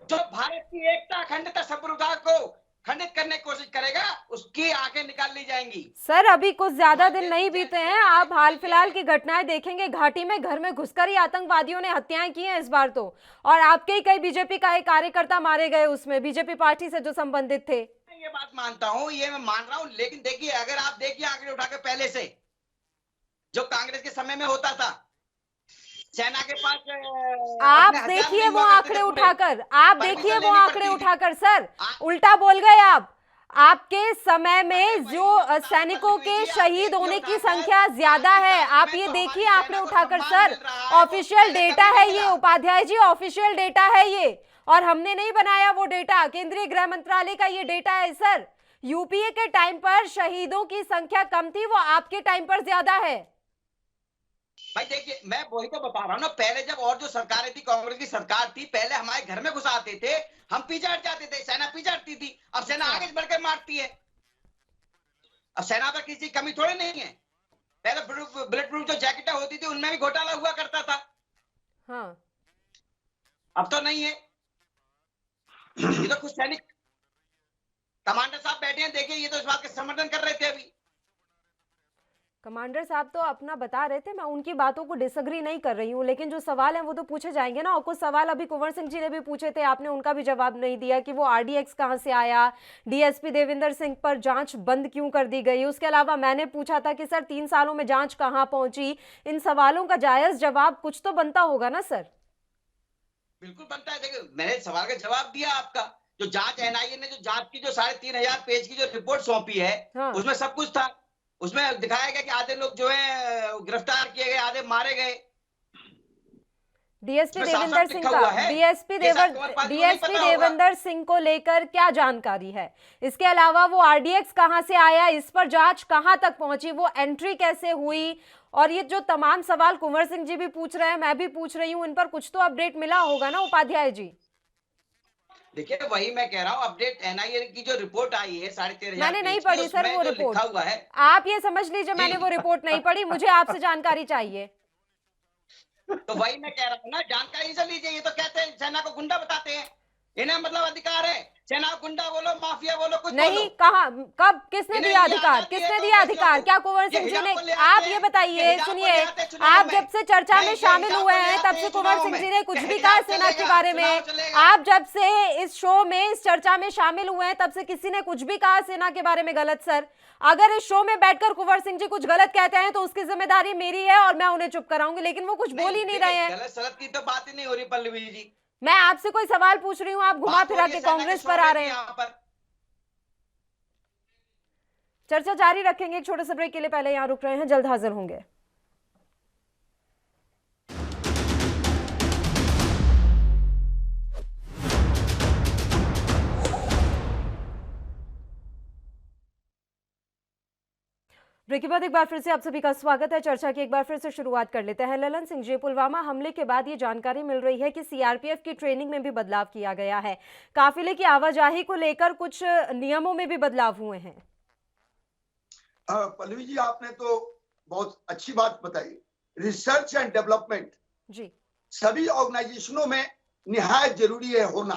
जो भारत की एकता, अखंडता, संप्रभुता को खंडित करने की कोशिश करेगा, उसकी आंखें निकाल ली जाएंगी। सर, अभी कुछ ज्यादा दिन नहीं बीते हैं, आप हाल फिलहाल की घटनाएं देखेंगे, घाटी में घर में घुसकर ही आतंकवादियों ने हत्याएं की हैं इस बार तो, और आपके ही कई बीजेपी का एक कार्यकर्ता मारे गए उसमें, बीजेपी पार्टी से जो संबंधित थे। ये बात मानता हूं, ये मैं मान रहा हूं, लेकिन देखिए, अगर आप देखिए आंकड़े उठा के पहले से जो कांग्रेस के समय में होता था, सेना के पास आप देखिए वो आंकड़े उठाकर, आप देखिए वो आंकड़े उठाकर, सर उल्टा बोल गए आप। आपके समय में जो सैनिकों के शहीद होने की संख्या ज्यादा है, आप ये देखिए आंकड़े उठाकर सर, ऑफिशियल डेटा है ये उपाध्याय जी, ऑफिशियल डेटा है ये, और हमने नहीं बनाया वो डेटा, केंद्रीय गृह मंत्रालय का ये डेटा है सर। यूपीए के टाइम पर शहीदों की संख्या कम थी, वो आपके टाइम पर ज्यादा है। भाई देखिए, मैं वही तो बता रहा हूँ ना, पहले जब और जो सरकारें थी, कांग्रेस की सरकार थी, पहले हमारे घर में घुसाते थे, हम पीछे हट जाते थे, सेना पीछे हटती थी। अब सेना आगे बढ़कर मारती है। अब सेना पर किसी कमी थोड़ी नहीं है। पहले बुलेट प्रूफ जो जैकेटें होती थी उनमें भी घोटाला हुआ करता था। हाँ। अब तो नहीं है। ये तो कुछ सैनिक कमांडर साहब बैठे हैं, देखिए, ये तो इस बात का समर्थन कर रहे थे अभी। कमांडर साहब तो अपना बता रहे थे, मैं उनकी बातों को डिसएग्री नहीं कर रही हूँ, लेकिन जो सवाल हैं वो तो पूछे जाएंगे ना। और कुछ सवाल अभी कुंवर सिंह जी ने भी पूछे थे, आपने उनका भी जवाब नहीं दिया कि वो आरडीएक्स कहाँ से आया, डीएसपी देविंदर सिंह पर जांच बंद क्यों कर दी गई। उसके अलावा मैंने पूछा था कि सर 3 सालों में जांच कहाँ पहुंची। इन सवालों का जायज जवाब कुछ तो बनता होगा ना सर। बिल्कुल बनता है। देखिए, मैंने सवाल का जवाब दिया आपका। जो जांच एनआईए ने जो जांच की, जो 3,500 पेज की जो रिपोर्ट सौंपी है, हाँ। उसमें सब कुछ था। उसमें दिखाया गया कि आधे लोग जो है गिरफ्तार किए गए, आधे मारे गए। डीएसपी इसमें साफ देविंदर साफ सिंह लिखा हुआ है। डीएसपी देविंदर सिंह को लेकर क्या जानकारी है? इसके अलावा वो आरडीएक्स कहां से आया, इस पर जांच कहां तक पहुंची, वो एंट्री कैसे हुई, और ये जो तमाम सवाल कुंवर सिंह जी भी पूछ रहे हैं, मैं भी पूछ रही हूँ, इन पर कुछ तो अपडेट मिला होगा ना उपाध्याय जी। देखिए, वही मैं कह रहा हूँ, अपडेट एनआईए की जो रिपोर्ट आई है 13,500 मैंने नहीं पढ़ी सर वो रिपोर्ट। लिखा हुआ है, आप ये समझ लीजिए मैंने वो रिपोर्ट नहीं पढ़ी, मुझे आपसे जानकारी चाहिए। तो वही मैं कह रहा हूँ ना, जानकारी से लीजिए। ये तो कहते हैं सेना को गुंडा बताते हैं, इन्हें मतलब अधिकार है। सेना को गुंडा बोलो, माफिया बोलो, कुछ नहीं बोलो। कहा, कब, किसने इन्हें दिया ये अधिकार, आजादी है किसने तो दिया कैसे अधिकार? हो? क्या कुंवर सिंह जी ने? आप ये बताइए, सुनिए, आप जब से चर्चा में शामिल हुए हैं तब से कुंवर सिंह जी ने कुछ भी कहा सेना के बारे में? आप जब से इस शो में, इस चर्चा में शामिल हुए हैं तब से किसी ने कुछ भी कहा सेना के बारे में गलत? सर, अगर इस शो में बैठकर कुंवर सिंह जी कुछ गलत कहते हैं तो उसकी जिम्मेदारी मेरी है और मैं उन्हें चुप कराऊंगी, लेकिन वो कुछ बोल ही नहीं रहे हैं। गलत सलत की तो बात ही नहीं हो रही पल्लवी जी। मैं आपसे कोई सवाल पूछ रही हूँ, आप घुमा फिरा के कांग्रेस पर आ रहे हैं। यहाँ पर चर्चा जारी रखेंगे, एक छोटे से ब्रेक के लिए पहले यहाँ रुक रहे हैं, जल्द हाजिर होंगे। ब्रेक के बाद एक बार फिर से आप सभी का स्वागत है। चर्चा की एक बार फिर से शुरुआत कर लेते हैं। ललन सिंह जी, पुलवामा हमले के बाद ये जानकारी मिल रही है कि सीआरपीएफ की ट्रेनिंग में भी बदलाव किया गया है, काफिले की आवाजाही को लेकर कुछ नियमों में भी बदलाव हुए हैं। पल्लवी जी, आपने तो बहुत अच्छी बात बताई। रिसर्च एंड डेवलपमेंट जी सभी ऑर्गेनाइजेशनों में निहायत जरूरी है होना।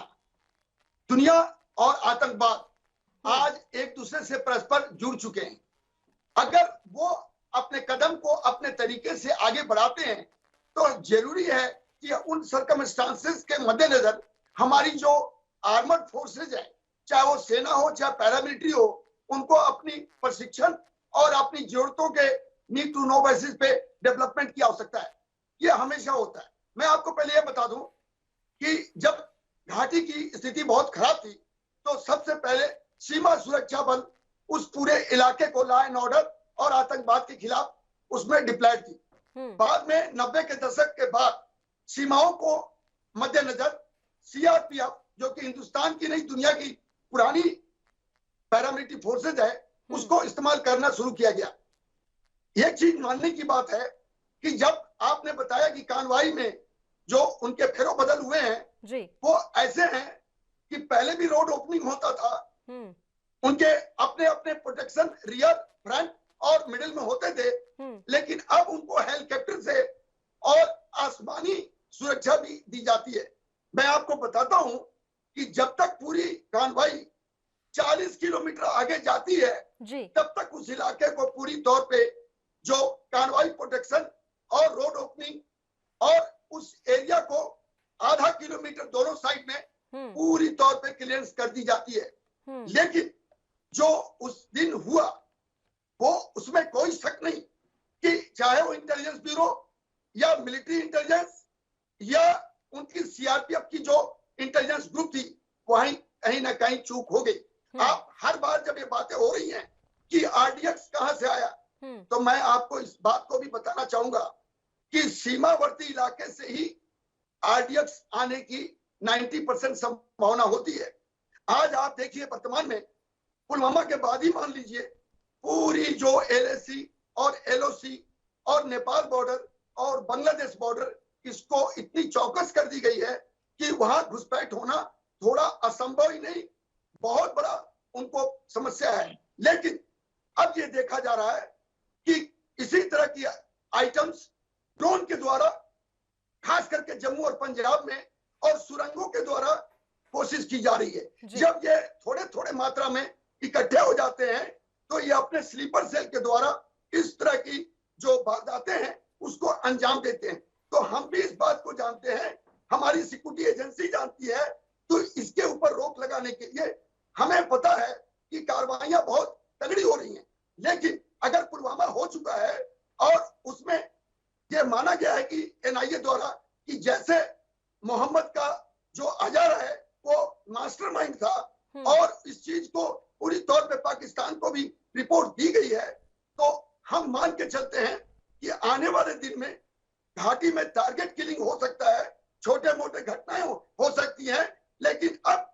दुनिया और आतंकवाद आज एक दूसरे से परस्पर जुड़ चुके हैं। अगर वो अपने कदम को अपने तरीके से आगे बढ़ाते हैं तो जरूरी है कि उन सर्कमस्टांसेस के मद्देनजर हमारी जो आर्मर्ड फोर्सेज है, चाहे वो सेना हो चाहे पैरामिलिट्री हो, उनको अपनी प्रशिक्षण और अपनी जरूरतों के नीड टू नो बेसिस पे डेवलपमेंट की आवश्यकता है। ये हमेशा होता है। मैं आपको पहले ये बता दूं कि जब घाटी की स्थिति बहुत खराब थी तो सबसे पहले सीमा सुरक्षा बल उस पूरे इलाके को लॉ एंड ऑर्डर और आतंकवाद के खिलाफ उसमें डिप्लॉयड थी। बाद में 90 के दशक के बाद सीमाओं को मद्देनजर सीआरपीएफ, जो कि हिंदुस्तान की नहीं दुनिया की पुरानी पैरामिलिट्री फोर्सेज है, उसको इस्तेमाल करना शुरू किया गया। एक चीज मानने की बात है कि जब आपने बताया कि कानवाई में जो उनके फेरो बदल हुए हैं जी, वो ऐसे हैं कि पहले भी रोड ओपनिंग होता था, उनके अपने अपने प्रोटेक्शन रियर, फ्रंट और मिडिल में होते थे, लेकिन अब उनको हेलीकॉप्टर से और आसमानी सुरक्षा भी दी जाती है। मैं आपको बताता हूं कि जब तक पूरी कानवाई 40 किलोमीटर आगे जाती है जी, तब तक उस इलाके को पूरी तौर पे जो कानवाई प्रोटेक्शन और रोड ओपनिंग और उस एरिया को आधा किलोमीटर दोनों साइड में पूरी तौर पे क्लियरेंस कर दी जाती है। लेकिन जो उस दिन हुआ वो, उसमें कोई शक नहीं कि चाहे वो इंटेलिजेंस ब्यूरो या मिलिट्री इंटेलिजेंस या उनकी सीआरपीएफ की जो इंटेलिजेंस ग्रुप थी, वहीं कहीं ना कहीं चूक हो गई। आप हर बार जब ये बातें हो रही हैं कि आरडीएक्स कहां से आया, तो मैं आपको इस बात को भी बताना चाहूंगा कि सीमावर्ती इलाके से ही आरडीएक्स आने की 90% संभावना होती है। आज आप देखिए, वर्तमान में पुलवामा के बाद ही मान लीजिए पूरी जो एलएसी और एलओसी और नेपाल बॉर्डर और बांग्लादेश बॉर्डर, इसको इतनी चौकस कर दी गई है कि वहां घुसपैठ होना थोड़ा असंभव ही नहीं, बहुत बड़ा उनको समस्या है। लेकिन अब ये देखा जा रहा है कि इसी तरह की आइटम्स ड्रोन के द्वारा, खास करके जम्मू और पंजाब में, और सुरंगों के द्वारा कोशिश की जा रही है। जब ये थोड़े थोड़े मात्रा में इकट्ठे हो जाते हैं तो ये अपने स्लीपर सेल के द्वारा इस तरह की जो वारदातें हैं उसको अंजाम देते हैं। तो हम भी इस बात को जानते हैं, हमारी सिक्योरिटी एजेंसी जानती है, तो इसके ऊपर रोक लगाने के लिए हमें पता है कि कार्रवाइयां बहुत तगड़ी हो रही हैं। लेकिन अगर पुलवामा हो चुका है और उसमें यह माना गया है कि एनआईए द्वारा कि जैसे मोहम्मद का जो अजहर है वो मास्टरमाइंड था और इस चीज को पूरी तौर पे पाकिस्तान को भी रिपोर्ट दी गई है, तो हम मान के चलते हैं कि आने वाले दिन में घाटी में टारगेट किलिंग हो सकता है, छोटे मोटे घटनाएं हो सकती हैं, लेकिन अब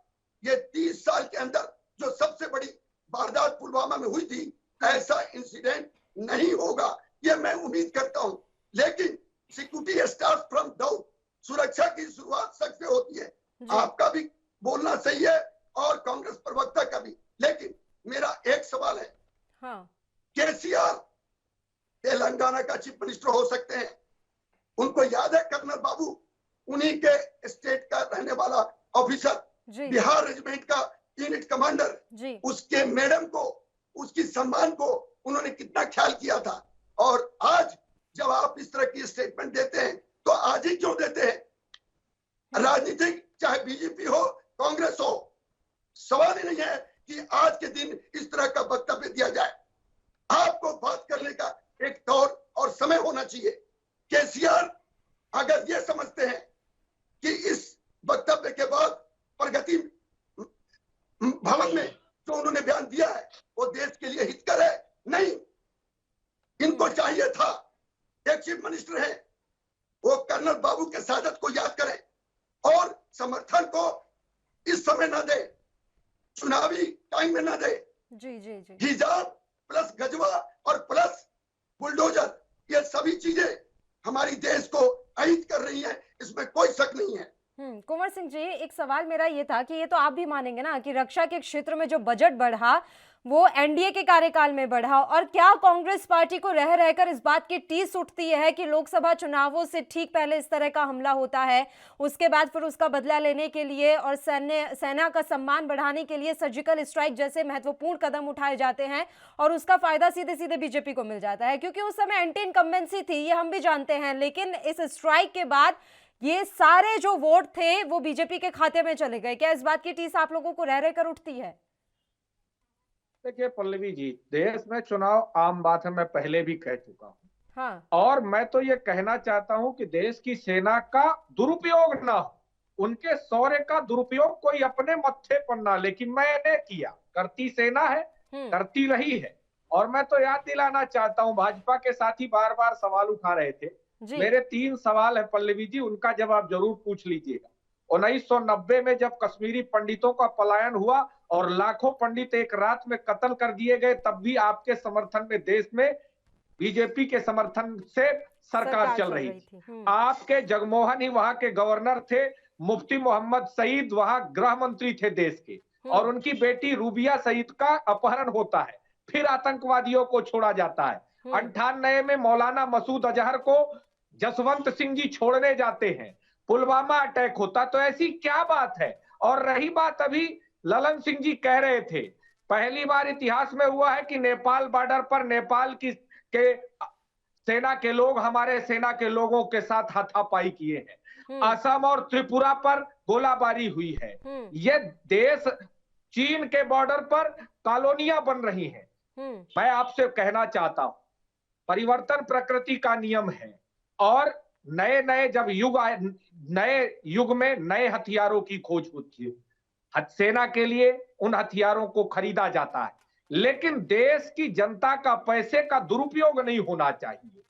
ये 30 साल के अंदर जो सबसे बड़ी वारदात पुलवामा में हुई थी, ऐसा इंसिडेंट नहीं होगा, ये मैं उम्मीद करता हूं। लेकिन सिक्योरिटी स्टार्ट फ्रॉम डाउन, सुरक्षा की शुरुआत शक से होती है। आपका भी बोलना सही है और कांग्रेस प्रवक्ता का भी, लेकिन मेरा एक सवाल है, केसीआर तेलंगाना का चीफ मिनिस्टर हो सकते हैं, उनको याद है कर्नल बाबू, उन्हीं के स्टेट का रहने वाला ऑफिसर, बिहार रेजिमेंट का यूनिट कमांडर, उसके मैडम को, उसकी सम्मान को उन्होंने कितना ख्याल किया था। और आज जब आप इस तरह की स्टेटमेंट देते हैं तो आज ही क्यों देते हैं? राजनीतिक चाहे बीजेपी हो कांग्रेस हो, सवाल ही नहीं है कि आज के दिन इस तरह का वक्तव्य दिया जाए। आपको बात करने का एक दौर और समय होना चाहिए। केसीआर अगर ये समझते हैं कि इस वक्तव्य के बाद प्रगति भवन में जो उन्होंने बयान दिया है वो देश के लिए हितकर है, नहीं, इनको चाहिए था एक चीफ मिनिस्टर है वो कर्नल बाबू के शहादत को याद करें और समर्थन को इस समय न दे, चुनावी टाइम में न दे। हिजाब प्लस गजवा और प्लस बुलडोजर, ये सभी चीजें हमारी देश को अहित कर रही हैं, इसमें कोई शक नहीं है। कुंवर सिंह जी, एक सवाल मेरा ये था कि ये तो आप भी मानेंगे ना कि रक्षा के क्षेत्र में जो बजट बढ़ा वो एनडीए के कार्यकाल में बढ़ा, और क्या कांग्रेस पार्टी को रह रहकर इस बात की टीस उठती है कि लोकसभा चुनावों से ठीक पहले इस तरह का हमला होता है, उसके बाद फिर उसका बदला लेने के लिए और सेना का सम्मान बढ़ाने के लिए सर्जिकल स्ट्राइक जैसे महत्वपूर्ण कदम उठाए जाते हैं और उसका फायदा सीधे सीधे बीजेपी को मिल जाता है, क्योंकि उस समय एंटी इनकम्बेंसी थी, ये हम भी जानते हैं। लेकिन इस स्ट्राइक के बाद ये सारे जो वोट थे वो बीजेपी के खाते में चले गए। क्या इस बात की टीस आप लोगों को रह रहकर उठती है? देखिए पल्लवी जी, देश में चुनाव आम बात है, मैं पहले भी कह चुका हूँ। और मैं तो ये कहना चाहता हूँ कि देश की सेना का दुरुपयोग ना हो, उनके शौर्य का दुरुपयोग कोई अपने मत्थे पर ना, लेकिन मैंने किया, करती सेना है, करती रही है। और मैं तो याद दिलाना चाहता हूँ, भाजपा के साथी बार बार सवाल उठा रहे थे, मेरे 3 सवाल है पल्लवी जी, उनका जवाब जरूर पूछ लीजिएगा। 1990 में जब कश्मीरी पंडितों का पलायन हुआ और लाखों पंडित एक रात में कत्ल कर दिए गए, तब भी आपके समर्थन में देश में बीजेपी के समर्थन से सरकार चल रही थी। आपके जगमोहन ही वहां के गवर्नर थे, मुफ्ती मोहम्मद सईद वहां गृह मंत्री थे देश के, और उनकी बेटी रूबिया सईद का अपहरण होता है, फिर आतंकवादियों को छोड़ा जाता है। 98 में मौलाना मसूद अजहर को जसवंत सिंह जी छोड़ने जाते हैं, पुलवामा अटैक होता। तो ऐसी क्या बात है? और रही बात, अभी ललन सिंह जी कह रहे थे, पहली बार इतिहास में हुआ है कि नेपाल बॉर्डर पर नेपाल की सेना के लोग हमारे सेना के लोगों के साथ हाथापाई किए हैं। असम और त्रिपुरा पर गोलाबारी हुई है। ये देश चीन के बॉर्डर पर कॉलोनियां बन रही हैं। मैं आपसे कहना चाहता हूं, परिवर्तन प्रकृति का नियम है और नए नए जब युग आए, नए युग में नए हथियारों की खोज होती है। सेना के लिए उन हथियारों को खरीदा जाता है, लेकिन देश की जनता का पैसे का दुरुपयोग नहीं होना चाहिए।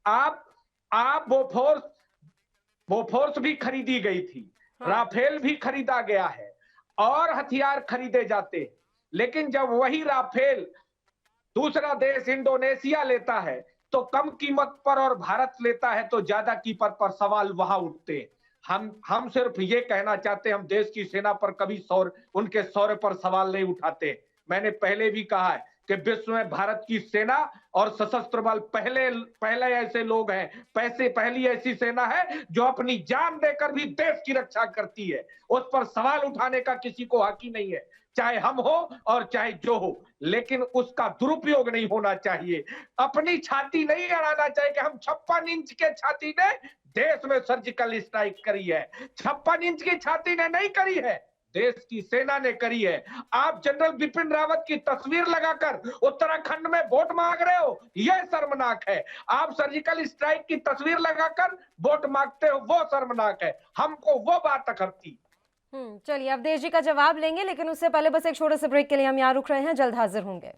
आप बोफोर्स भी खरीदी गई थी, राफेल भी खरीदा गया है और हथियार खरीदे जाते हैं, लेकिन जब वही राफेल दूसरा देश इंडोनेशिया लेता है तो कम कीमत पर और भारत लेता है तो ज्यादा कीमत पर सवाल वहां उठते हैं। हम सिर्फ ये कहना चाहते हैं, हम देश की सेना पर कभी उनके शौर्य पर सवाल नहीं उठाते। मैंने पहले भी कहा है कि विश्व में भारत की सेना और सशस्त्र बल पहले ऐसे लोग हैं, पहली ऐसी सेना है जो अपनी जान देकर भी देश की रक्षा करती है। उस पर सवाल उठाने का किसी को हक ही नहीं है, चाहे हम हो और चाहे जो हो, लेकिन उसका दुरुपयोग नहीं होना चाहिए। अपनी छाती नहीं अड़ाना चाहिए कि हम 56 इंच के छाती ने देश में सर्जिकल स्ट्राइक करी है। 56 इंच की छाती ने नहीं करी है, देश की सेना ने करी है। आप जनरल बिपिन रावत की तस्वीर लगाकर उत्तराखंड में वोट मांग रहे हो, यह शर्मनाक है। आप सर्जिकल स्ट्राइक की तस्वीर लगाकर वोट मांगते हो, वो शर्मनाक है। हमको वो बात अखरती। चलिए अवधेश जी का जवाब लेंगे, लेकिन उससे पहले बस एक छोटे से ब्रेक के लिए हम यहाँ रुक रहे हैं, जल्द हाजिर होंगे।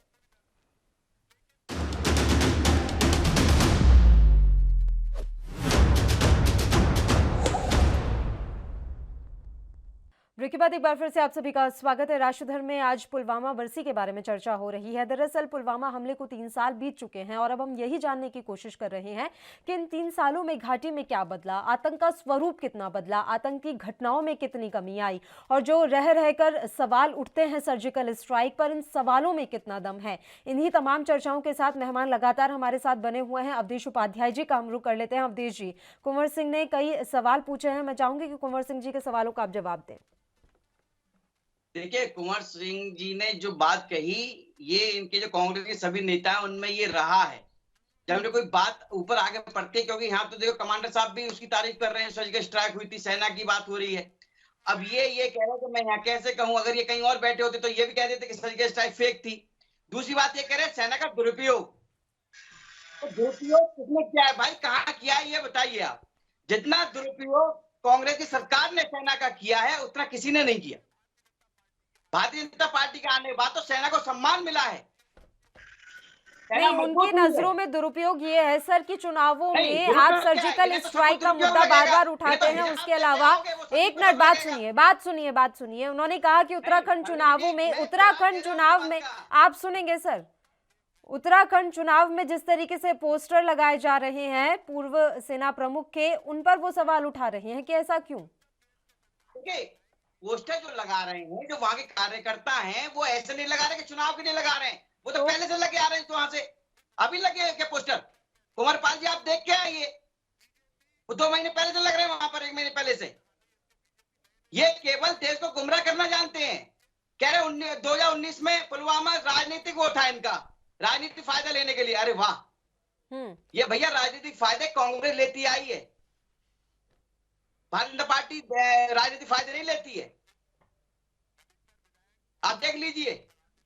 ब्रेक के बाद एक बार फिर से आप सभी का स्वागत है। राष्ट्रधर्म में आज पुलवामा बरसी के बारे में चर्चा हो रही है। दरअसल पुलवामा हमले को 3 साल बीत चुके हैं और अब हम यही जानने की कोशिश कर रहे हैं कि इन 3 सालों में घाटी में क्या बदला, आतंक का स्वरूप कितना बदला, आतंकी घटनाओं में कितनी कमी आई और जो रह रहकर सवाल उठते हैं सर्जिकल स्ट्राइक पर, इन सवालों में कितना दम है। इन्हीं तमाम चर्चाओं के साथ मेहमान लगातार हमारे साथ बने हुए हैं। अवधेश उपाध्याय जी का हम रुख कर लेते हैं। अवधेश जी, कुंवर सिंह ने कई सवाल पूछे हैं, मैं चाहूंगी कि कुंवर सिंह जी के सवालों का आप जवाब दें। देखिए, कुंवर सिंह जी ने जो बात कही, ये इनके जो कांग्रेस के सभी नेता हैं उनमें ये रहा है, जब उन्हें कोई बात ऊपर आगे बढ़ती है, क्योंकि यहाँ तो देखो कमांडर साहब भी उसकी तारीफ कर रहे हैं, सर्जिकल स्ट्राइक हुई थी, सेना की बात हो रही है। अब ये कह रहे थे, मैं यहाँ कैसे कहूँ, अगर ये कहीं और बैठे होते तो ये भी कह देते कि सर्जिकल स्ट्राइक फेक थी। दूसरी बात ये कह रहे हैं सेना का दुरुपयोग। तो दुरुपयोग किसने किया है भाई, कहाँ किया है ये बताइए आप। जितना दुरुपयोग कांग्रेस की सरकार ने सेना का किया है, उतना किसी ने नहीं किया। भारतीय जनता पार्टी के आने के बाद तो सेना को सम्मान मिला है। नहीं, उनकी नजरों में दुरुपयोग ये है सर कि चुनावों में आप सर्जिकल स्ट्राइक का मुद्दा बार बार उठाते हैं। उसके अलावा एक मिनट बात सुनिए। उन्होंने कहा कि उत्तराखंड चुनाव में आप सुनेंगे सर, उत्तराखंड चुनाव में जिस तरीके से पोस्टर लगाए जा रहे हैं पूर्व सेना प्रमुख के, उन पर वो सवाल उठा रहे हैं कि ऐसा क्यों? पोस्टर जो लगा रहे हैं, जो वहां के कार्यकर्ता हैं, वो ऐसे नहीं लगा रहे कि चुनाव के लिए लगा रहे हैं, वो तो पहले से लगे आ रहे हैं। तो वहां से अभी लगे क्या पोस्टर? कुंवर पाल जी आप देख के आइए, वो 2 महीने पहले से लग रहे हैं वहां पर, 1 महीने पहले से। ये केवल देश को गुमराह करना जानते हैं। कह रहे 2019 में पुलवामा राजनीतिक वो था इनका, राजनीतिक फायदा लेने के लिए। अरे वाह, ये भैया राजनीतिक फायदे कांग्रेस लेती आई है, भारतीय जनता पार्टी राजनीतिक फायदे नहीं लेती है। आप देख लीजिए।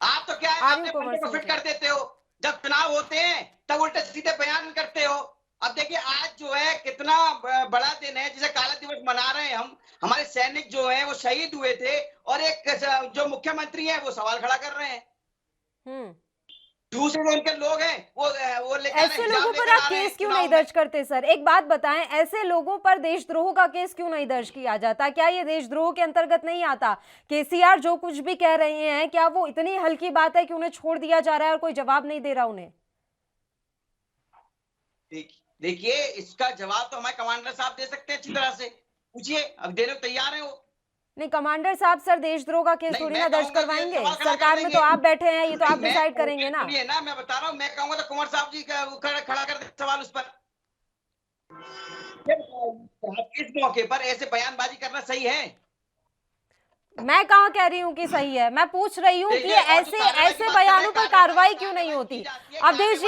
आप तो क्या है, अपने पंडे को फिट कर देते हो, जब चुनाव होते हैं तब उल्टे सीधे बयान करते हो। अब देखिए आज जो है कितना बड़ा दिन है, जिसे काला दिवस मना रहे हैं हम। हमारे सैनिक जो हैं वो शहीद हुए थे और एक जो मुख्यमंत्री हैं वो सवाल खड़ा कर रहे हैं। दूसरे जो उनके लोग हैं वो ऐसे लोगों पर आप केस क्यों नहीं दर्ज करते सर? एक बात बताएं, ऐसे लोगों पर देशद्रोह का केस क्यों नहीं दर्ज किया जाता? क्या ये देशद्रोह के अंतर्गत नहीं आता? केसीआर जो कुछ भी कह रहे हैं, क्या वो इतनी हल्की बात है कि उन्हें छोड़ दिया जा रहा है और कोई जवाब नहीं दे रहा उन्हें? देखिए, इसका जवाब तो हमारे कमांडर साहब दे सकते हैं अच्छी तरह से, पूछिए, अब देने को तैयार है वो। नहीं, कमांडर साहब सर देशद्रोह का केस थोड़ी ना दर्ज करवाएंगे, सरकार में तो आप बैठे हैं, ये तो आप डिसाइड करेंगे ना। मैं बता रहा हूँ, मैं कहूंगा तो कुंवर साहब जी खड़ा कर दे सवाल उस पर। किस मौके पर ऐसे बयानबाजी करना सही है? मैं कहाँ कह रही हूँ कि सही है, मैं पूछ रही हूँ कि ऐसे बयानों पर कार्रवाई क्यों नहीं होती? अवधेश जी,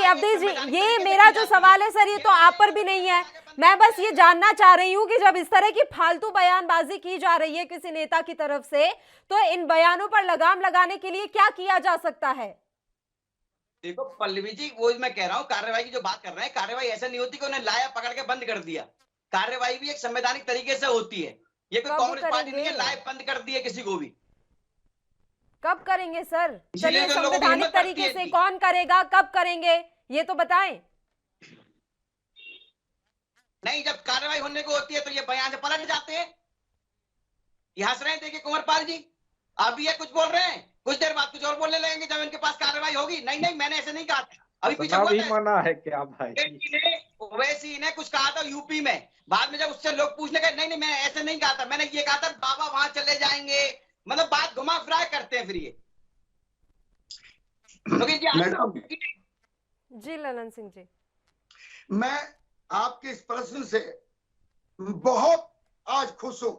ये मेरा जो सवाल है सर, ये तो आप पर भी नहीं है। मैं बस ये जानना चाह रही हूँ कि जब इस तरह की फालतू बयानबाजी की जा रही है किसी नेता की तरफ से, तो इन बयानों पर लगाम लगाने के लिए क्या किया जा सकता है? देखो पल्लवी जी, वो मैं कह रहा हूँ, कार्रवाई की जो बात कर रहे हैं, कार्रवाई ऐसा नहीं होती कि उन्हें लाया पकड़ के बंद कर दिया। कार्रवाई भी एक संवैधानिक तरीके से होती है। ये कोई कांग्रेस पार्टी नहीं है लाइव बंद कर दिया किसी को भी। कब करेंगे सर? चलिए संवैधानिक तरीके से कौन करेगा, कब करेंगे, ये तो बताएं। नहीं, जब कार्रवाई होने को होती है तो ये बयान से पलट जाते हैं। ये हंस रहे हैं, देखिए कुंवर पाल जी, अभी ये कुछ बोल रहे हैं, कुछ देर बाद कुछ और बोलने लगेंगे जब इनके पास कार्रवाई होगी। नहीं, मैंने ऐसे नहीं कहा था। अभी पीछे मना है क्या भाई? वैसे ही ने कुछ कहा था यूपी में, बाद में जब उससे लोग पूछने गए, नहीं मैं ऐसे नहीं कहा था, मैंने ये कहा था बाबा वहां चले जाएंगे, मतलब बात घुमा फिरा करते हैं फिर ये। जी ललन सिंह जी, मैं आपके इस प्रश्न से बहुत आज खुश हूं।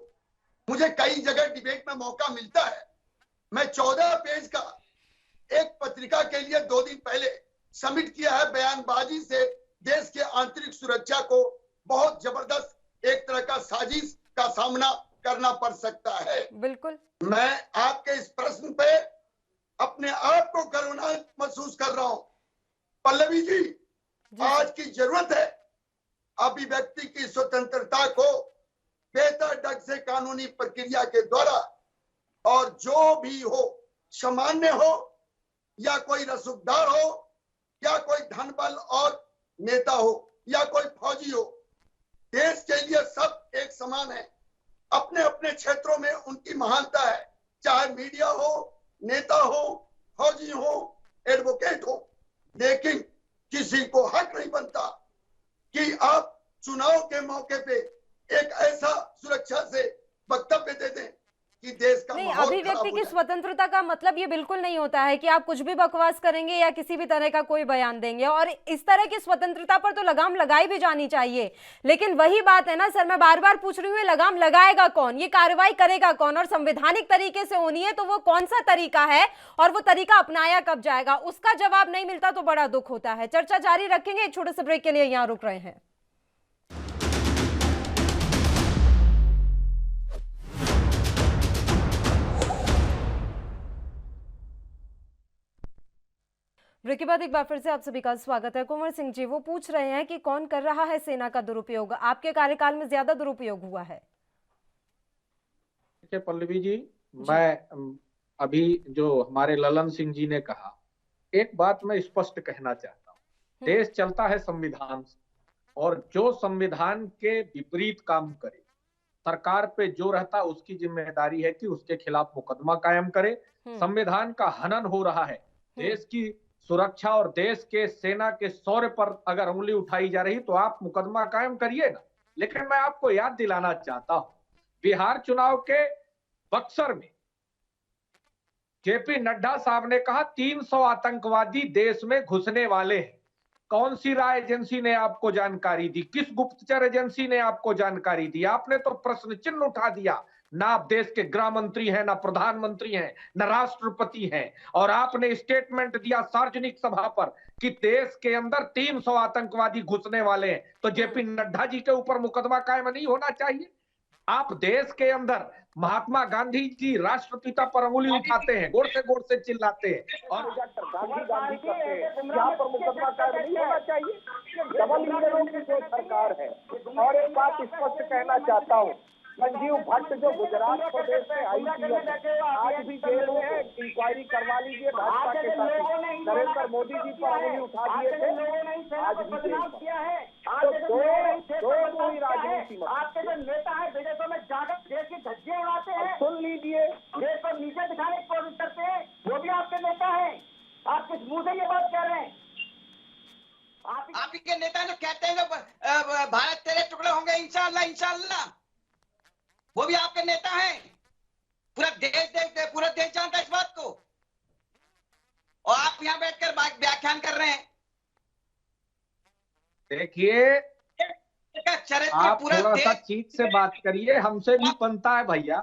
मुझे कई जगह डिबेट में मौका मिलता है मैं 14 पेज का एक पत्रिका के लिए 2 दिन पहले सबमिट किया है। बयानबाजी से देश के आंतरिक सुरक्षा को बहुत जबरदस्त एक तरह का साजिश का सामना करना पड़ सकता है। बिल्कुल। मैं आपके इस प्रश्न पे अपने आप को गर्वनाक महसूस कर रहा हूं। पल्लवी जी, आज की जरूरत है अभिव्यक्ति की स्वतंत्रता को बेहतर ढंग से कानूनी प्रक्रिया के द्वारा, और जो भी हो, सामान्य हो या कोई रसूखदार हो या कोई धनबल और नेता हो या कोई फौजी हो, देश के लिए सब एक समान है। अपने अपने क्षेत्रों में उनकी महानता है, चाहे मीडिया हो, नेता हो, फौजी हो, एडवोकेट हो, लेकिन किसी को हक नहीं बनता कि आप चुनाव के मौके पे एक ऐसा सुरक्षा से वक्तव्य दे दें कि देश का नहीं, माहौल अभिव्यक्ति खराब हो की जाए। स्वतंत्रता का मतलब ये बिल्कुल नहीं होता है कि आप कुछ भी बकवास करेंगे या किसी भी तरह का कोई बयान देंगे, और इस तरह की स्वतंत्रता पर तो लगाम लगाई भी जानी चाहिए। लेकिन वही बात है ना सर, मैं बार बार पूछ रही हूँ, लगाम लगाएगा कौन, ये कार्रवाई करेगा कौन, और संवैधानिक तरीके से होनी है तो वो कौन सा तरीका है और वो तरीका अपनाया कब जाएगा, उसका जवाब नहीं मिलता तो बड़ा दुख होता है। चर्चा जारी रखेंगे, एक छोटे से ब्रेक के लिए यहाँ रुक रहे हैं। ब्रेक के बाद एक बार फिर से आप सभी का स्वागत है। कुंवर सिंह जी, वो पूछ रहे हैं कि कौन कर रहा है सेना का दुरुपयोग, आपके कार्यकाल में ज्यादा दुरुपयोग हुआ है? देखिए पल्लवी जी, मैं अभी जो हमारे ललन सिंह जी ने कहा, एक बात मैं स्पष्ट कहना चाहता हूँ, देश चलता है संविधान से, और जो संविधान के विपरीत काम करे, सरकार पे जो रहता उसकी जिम्मेदारी है कि उसके खिलाफ मुकदमा कायम करे। संविधान का हनन हो रहा है, देश की सुरक्षा और देश के सेना के शौर्य पर अगर उंगली उठाई जा रही तो आप मुकदमा कायम करिए ना। लेकिन मैं आपको याद दिलाना चाहता हूं, बिहार चुनाव के बक्सर में जेपी नड्डा साहब ने कहा 300 आतंकवादी देश में घुसने वाले हैं। कौन सी राय एजेंसी ने आपको जानकारी दी? किस गुप्तचर एजेंसी ने आपको जानकारी दी? आपने तो प्रश्न चिन्ह उठा दिया। ना आप देश के गृह मंत्री हैं, ना प्रधानमंत्री हैं, ना राष्ट्रपति हैं, और आपने स्टेटमेंट दिया सार्वजनिक सभा पर कि देश के अंदर 300 आतंकवादी घुसने वाले हैं। तो जेपी नड्डा जी के ऊपर मुकदमा कायम नहीं होना चाहिए? आप देश के अंदर महात्मा गांधी जी राष्ट्रपिता पर उंगली उठाते हैं, गोर से चिल्लाते हैं, और गांधी गांधी करते हैं, यहाँ पर मुकदमा कायम नहीं होना चाहिए। डबल इंजनों की जो सरकार है। और एक बात स्पष्ट कहना चाहता हूँ, संजीव भट्ट जो गुजरात प्रदेश से IPS आज भी जेल में है, इंक्वायरी करवा लीजिए। भाजपा के साथी नरेंद्र मोदी जी पर उंगली उठा दिए थे, आज भी जेल में। तो दो हुई राजनीति में। आपके जो नेता है विदेशों में जाकर देश की धज्जियां उड़ाते हैं, सुन लीजिए, देश को नीचे दिखाने की कोशिश करते हैं, वो भी आपके नेता हैं। आप किस मुंह से ये बात कह रहे हैं? आप के नेता जो कहते हैं भारत तेरे टुकड़े होंगे इंशाअल्लाह इंशाअल्लाह, वो भी आपके नेता हैं। पूरा देश जानता है इस बात को, और आप यहाँ बैठकर व्याख्यान कर रहे हैं। देखिए, आप थोड़ा सा ठीक से बात करिए, हमसे भी बनता है भैया।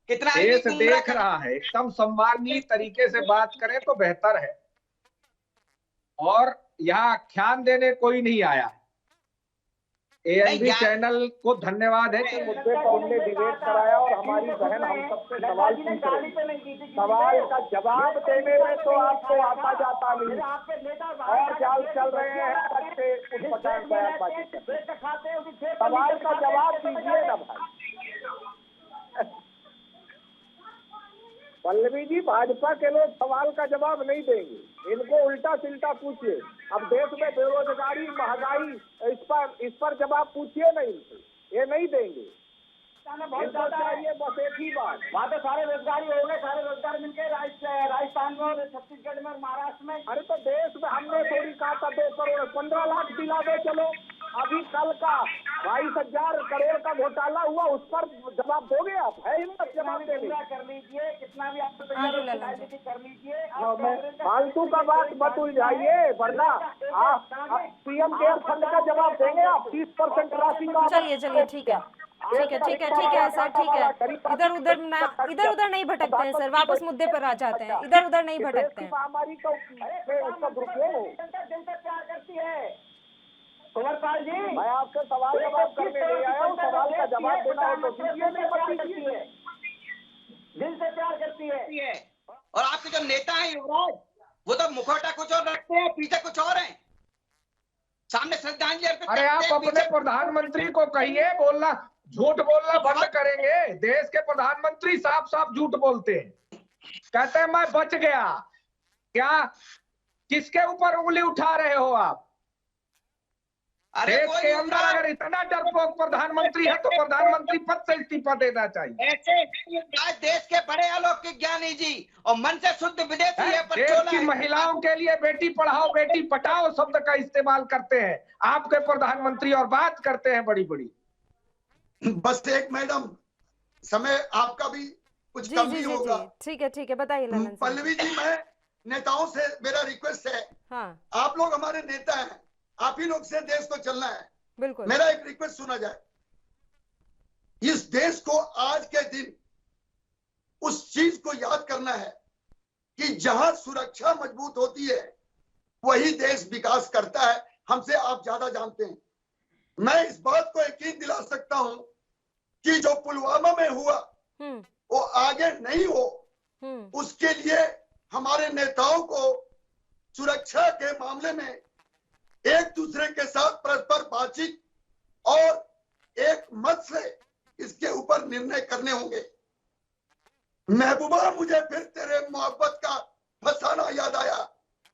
कितना देश देख रहा है, एकदम सम्माननीय तरीके से बात करें तो बेहतर है। और यहाँ आख्यान देने कोई नहीं आया है। ANB चैनल को धन्यवाद है कि मुद्दे पर हमने डिबेट कराया और हमारी बहन हम सबसे सवाल पूछ रही है। सवाल का जवाब देने में तो आपको आता जाता नहीं, और जाल चल रहे हैं बच्चे उस पटाख बयानबाजी करते। सवाल का जवाब दीजिए ना भाई। पल्लवी जी, भाजपा के लोग सवाल का जवाब नहीं देंगे, इनको उल्टा सिल्टा पूछिए। अब देश में बेरोजगारी, महंगाई, इस पर जवाब पूछिए ना इनसे, ये नहीं देंगे। बहुत चाहिए बस एक ही बात। वहाँ तो सारे रोजगारी हो गए, सारे रोजगार मिलके राजस्थान में और छत्तीसगढ़ में और महाराष्ट्र में। अरे तो देश में हमने थोड़ी कहा था 2 करोड़ 15 लाख दिला दो, चलो। अभी कल का 22,000 करोड़ का घोटाला हुआ, उस पर जवाब दोगे आप? है हिम्मत जवाब देने? कर लीजिए, कितना भी आपको कर लीजिए। फालतू का बात मत उलझाइए, वरना आप PM केयर फंड का जवाब देंगे आप 30% राशि का। चलिए ठीक है। ठीक है सर, ठीक है। इधर उधर नहीं भटकते हैं सर, वापस मुद्दे पर आ जाते हैं, इधर उधर नहीं भटकते हैं। महामारी का जनता प्यार करती है कुंवरपाल जी। मैं आपके सवाल जवाब करने नहीं आया हूँ, सवाल का जवाब देना हो तो दीजिए, नहीं प्यार करती है, दिल से प्यार करती है। और आपके जो नेता हैं युवराज, वो तो मुखौटा कुछ और रखते हैं, पीछे कुछ और हैं, सामने श्रद्धांजलि अर्पित अरे आप अपने प्रधानमंत्री को कहिए बोलना, झूठ बोलना बंद करेंगे। देश के प्रधानमंत्री साफ साफ झूठ बोलते हैं, कहते हैं मैं बच गया। क्या किसके ऊपर उंगली उठा रहे हो आप? देश के अंदर अगर इतना डरपोक प्रधानमंत्री है तो प्रधानमंत्री पद से इस्तीफा देना चाहिए। ऐसे देश के बड़े अलौकिक ज्ञानी जी और मन से शुद्ध विदेशी है, देश की महिलाओं के लिए बेटी पढ़ाओ बेटी पढ़ाओ शब्द का इस्तेमाल करते हैं आपके प्रधानमंत्री और बात करते हैं बड़ी बड़ी। बस एक मैडम, समय आपका भी कुछ कम नहीं होगा। ठीक है, बताइए ललन साहब। पल्लवी जी, मैं नेताओं से मेरा रिक्वेस्ट है, हाँ, आप लोग हमारे नेता हैं, आप ही लोग से देश को चलना है। बिल्कुल, मेरा एक रिक्वेस्ट सुना जाए। इस देश को आज के दिन उस चीज को याद करना है कि जहां सुरक्षा मजबूत होती है वही देश विकास करता है। हमसे आप ज्यादा जानते हैं। मैं इस बात को यकीन दिला सकता हूं कि जो पुलवामा में हुआ वो आगे नहीं हो, उसके लिए हमारे नेताओं को सुरक्षा के मामले में एक दूसरे के साथ परस्पर बातचीत और एक मत से इसके ऊपर निर्णय करने होंगे। महबूबा, मुझे फिर तेरे मोहब्बत का फसाना याद आया,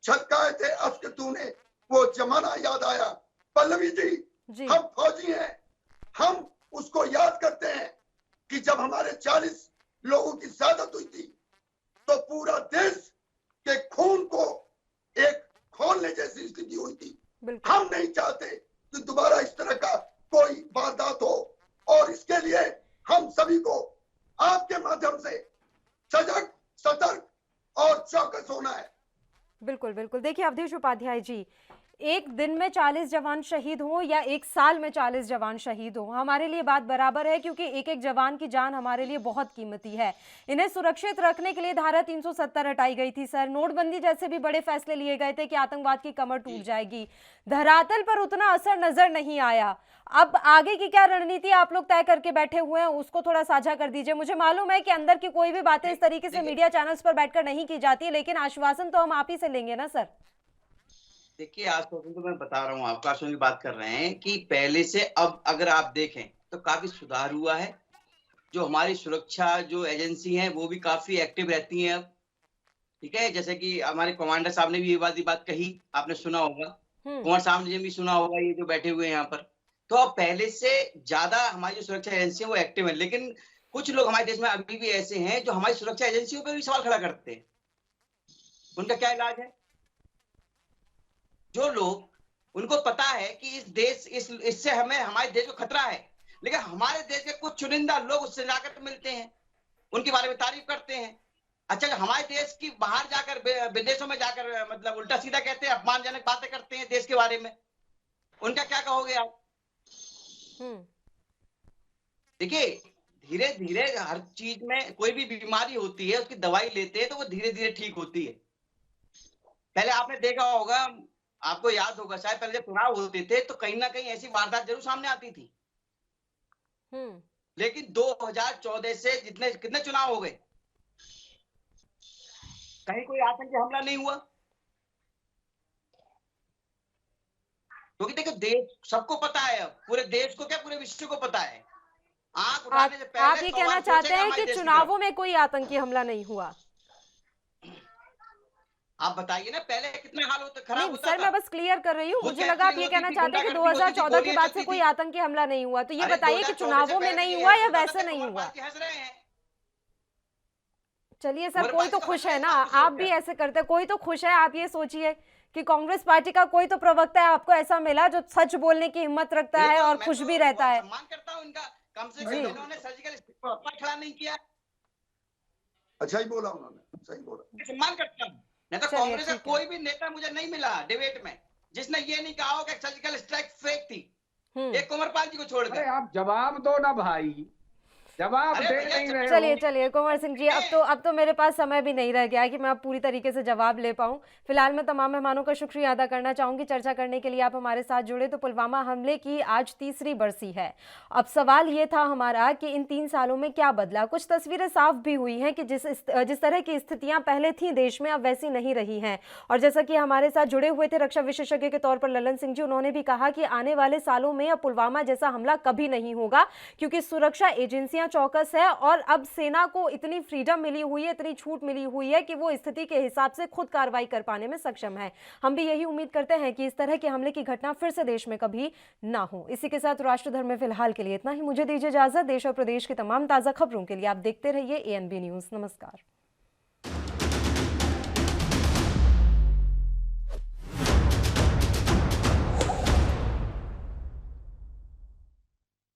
छटकाए थे अश्क तूने वो जमाना याद आया। पल्लवी जी, हम फौजी हैं, हम उसको याद करते हैं कि जब हमारे 40 लोगों की शहादत हुई थी तो पूरा देश के खून को एक खोलने जैसी स्थिति हुई थी। हम नहीं चाहते कि दोबारा इस तरह का कोई वारदात हो, और इसके लिए हम सभी को आपके माध्यम से सजग, सतर्क और चौकस होना है। बिल्कुल। देखिए अवधेश उपाध्याय जी, एक दिन में 40 जवान शहीद हो या एक साल में 40 जवान शहीद हो, हमारे लिए बात बराबर है, क्योंकि एक एक जवान की जान हमारे लिए बहुत कीमती है। इन्हें सुरक्षित रखने के लिए धारा 370 हटाई गई थी सर। नोटबंदी जैसे भी बड़े फैसले लिए गए थे कि आतंकवाद की कमर टूट जाएगी। धरातल पर उतना असर नजर नहीं आया। अब आगे की क्या रणनीति आप लोग तय करके बैठे हुए हैं, उसको थोड़ा साझा कर दीजिए। मुझे मालूम है कि अंदर की कोई भी बातें इस तरीके से मीडिया चैनल्स पर बैठकर नहीं की जाती, लेकिन आश्वासन तो हम आप ही से लेंगे ना सर। देखिए, आश्वासन तो मैं बता रहा हूँ आपको, आश्वासन की बात कर रहे हैं कि पहले से अब अगर आप देखें तो काफी सुधार हुआ है। जो हमारी सुरक्षा जो एजेंसी हैं वो भी काफी एक्टिव रहती हैं अब, ठीक है। जैसे कि हमारे कमांडर साहब ने भी ये बात कही, आपने सुना होगा, कुंवर साहब ने भी सुना होगा, ये जो बैठे हुए हैं यहाँ पर। तो अब पहले से ज्यादा हमारी जो सुरक्षा एजेंसी है वो एक्टिव है। लेकिन कुछ लोग हमारे देश में अभी भी ऐसे हैं जो हमारी सुरक्षा एजेंसियों पर भी सवाल खड़ा करते हैं। उनका क्या इलाज है? जो लोग, उनको पता है कि इससे हमें, हमारे देश को खतरा है, लेकिन हमारे देश के कुछ चुनिंदा लोग उससे जाकर मिलते हैं, उनके बारे में तारीफ करते हैं। अच्छा, हमारे देश की बाहर जाकर, विदेशों में जाकर मतलब उल्टा सीधा कहते हैं, अपमानजनक बातें करते हैं देश के बारे में, उनका क्या कहोगे आप? देखिए, धीरे धीरे हर चीज में, कोई भी बीमारी होती है उसकी दवाई लेते हैं तो वो धीरे धीरे ठीक होती है। पहले आपने देखा होगा, आपको याद होगा शायद, पहले जब चुनाव होते थे तो कहीं ना कहीं ऐसी वारदात जरूर सामने आती थी। लेकिन 2014 से कितने चुनाव हो गए, कहीं कोई आतंकी हमला नहीं हुआ। क्योंकि देखो, देश सबको पता है, अब पूरे देश को क्या, पूरे विश्व को पता है। आप ये कहना चाहते हैं कि चुनावों में कोई आतंकी हमला नहीं हुआ? आप बताइए ना, पहले कितना हाल खराब होता सर, मैं बस क्लियर कर रही हूँ। मुझे लगा आप ये कहना चाहते हैं कि 2014 के बाद से कोई आतंकी हमला नहीं हुआ। तो ये बताइए कि चुनावों में नहीं हुआ या वैसे नहीं हुआ? चलिए सर, कोई तो खुश है ना, आप भी ऐसे करते हैं, कोई तो खुश है। आप ये सोचिए कि कांग्रेस पार्टी का कोई तो प्रवक्ता है आपको ऐसा मिला जो सच बोलने की हिम्मत रखता है और खुश भी रहता है। सम्मान करता हूं इनका, कम से कम इन्होंने सर्जिकल स्ट्राइक खड़ा नहीं किया। अच्छा ही बोला उन्होंने, सही बोला, सम्मान करता हूं। नहीं तो कांग्रेस का कोई भी नेता मुझे नहीं मिला डिबेट में जिसने ये नहीं कहा हो कि सर्जिकल स्ट्राइक फेक थी। एक कुंवरपाल जी को छोड़ अरे कर। आप जवाब दो ना भाई, जवाब अरे दे भैया, नहीं रहे चलिए हो। चलिए कुंवर सिंह जी, अब तो मेरे पास समय भी नहीं रह गया है कि मैं अब पूरी तरीके से जवाब ले पाऊं। फिलहाल मैं तमाम मेहमानों का शुक्रिया अदा करना चाहूंगी चर्चा करने के लिए आप हमारे साथ जुड़े। तो पुलवामा हमले की आज तीसरी बरसी है। अब सवाल ये था हमारा कि इन 3 सालों में क्या बदला। कुछ तस्वीरें साफ भी हुई हैं कि जिस तरह की स्थितियां पहले थी देश में अब वैसी नहीं रही हैं। और जैसा कि हमारे साथ जुड़े हुए थे रक्षा विशेषज्ञ के तौर पर ललन सिंह जी, उन्होंने भी कहा कि आने वाले सालों में अब पुलवामा जैसा हमला कभी नहीं होगा, क्योंकि सुरक्षा एजेंसियां चौकस है और अब सेना को इतनी फ्रीडम मिली हुई है, इतनी छूट मिली हुई है कि वो स्थिति के हिसाब से खुद कार्रवाई कर पाने में सक्षम है। हम भी यही उम्मीद करते हैं कि इस तरह के हमले की घटना फिर से देश में कभी ना हो। इसी के साथ राष्ट्रधर्म में फिलहाल के लिए इतना ही। मुझे दीजिए इजाजत। देश और प्रदेश की तमाम ताजा खबरों के लिए आप देखते रहिए ANB न्यूज। नमस्कार।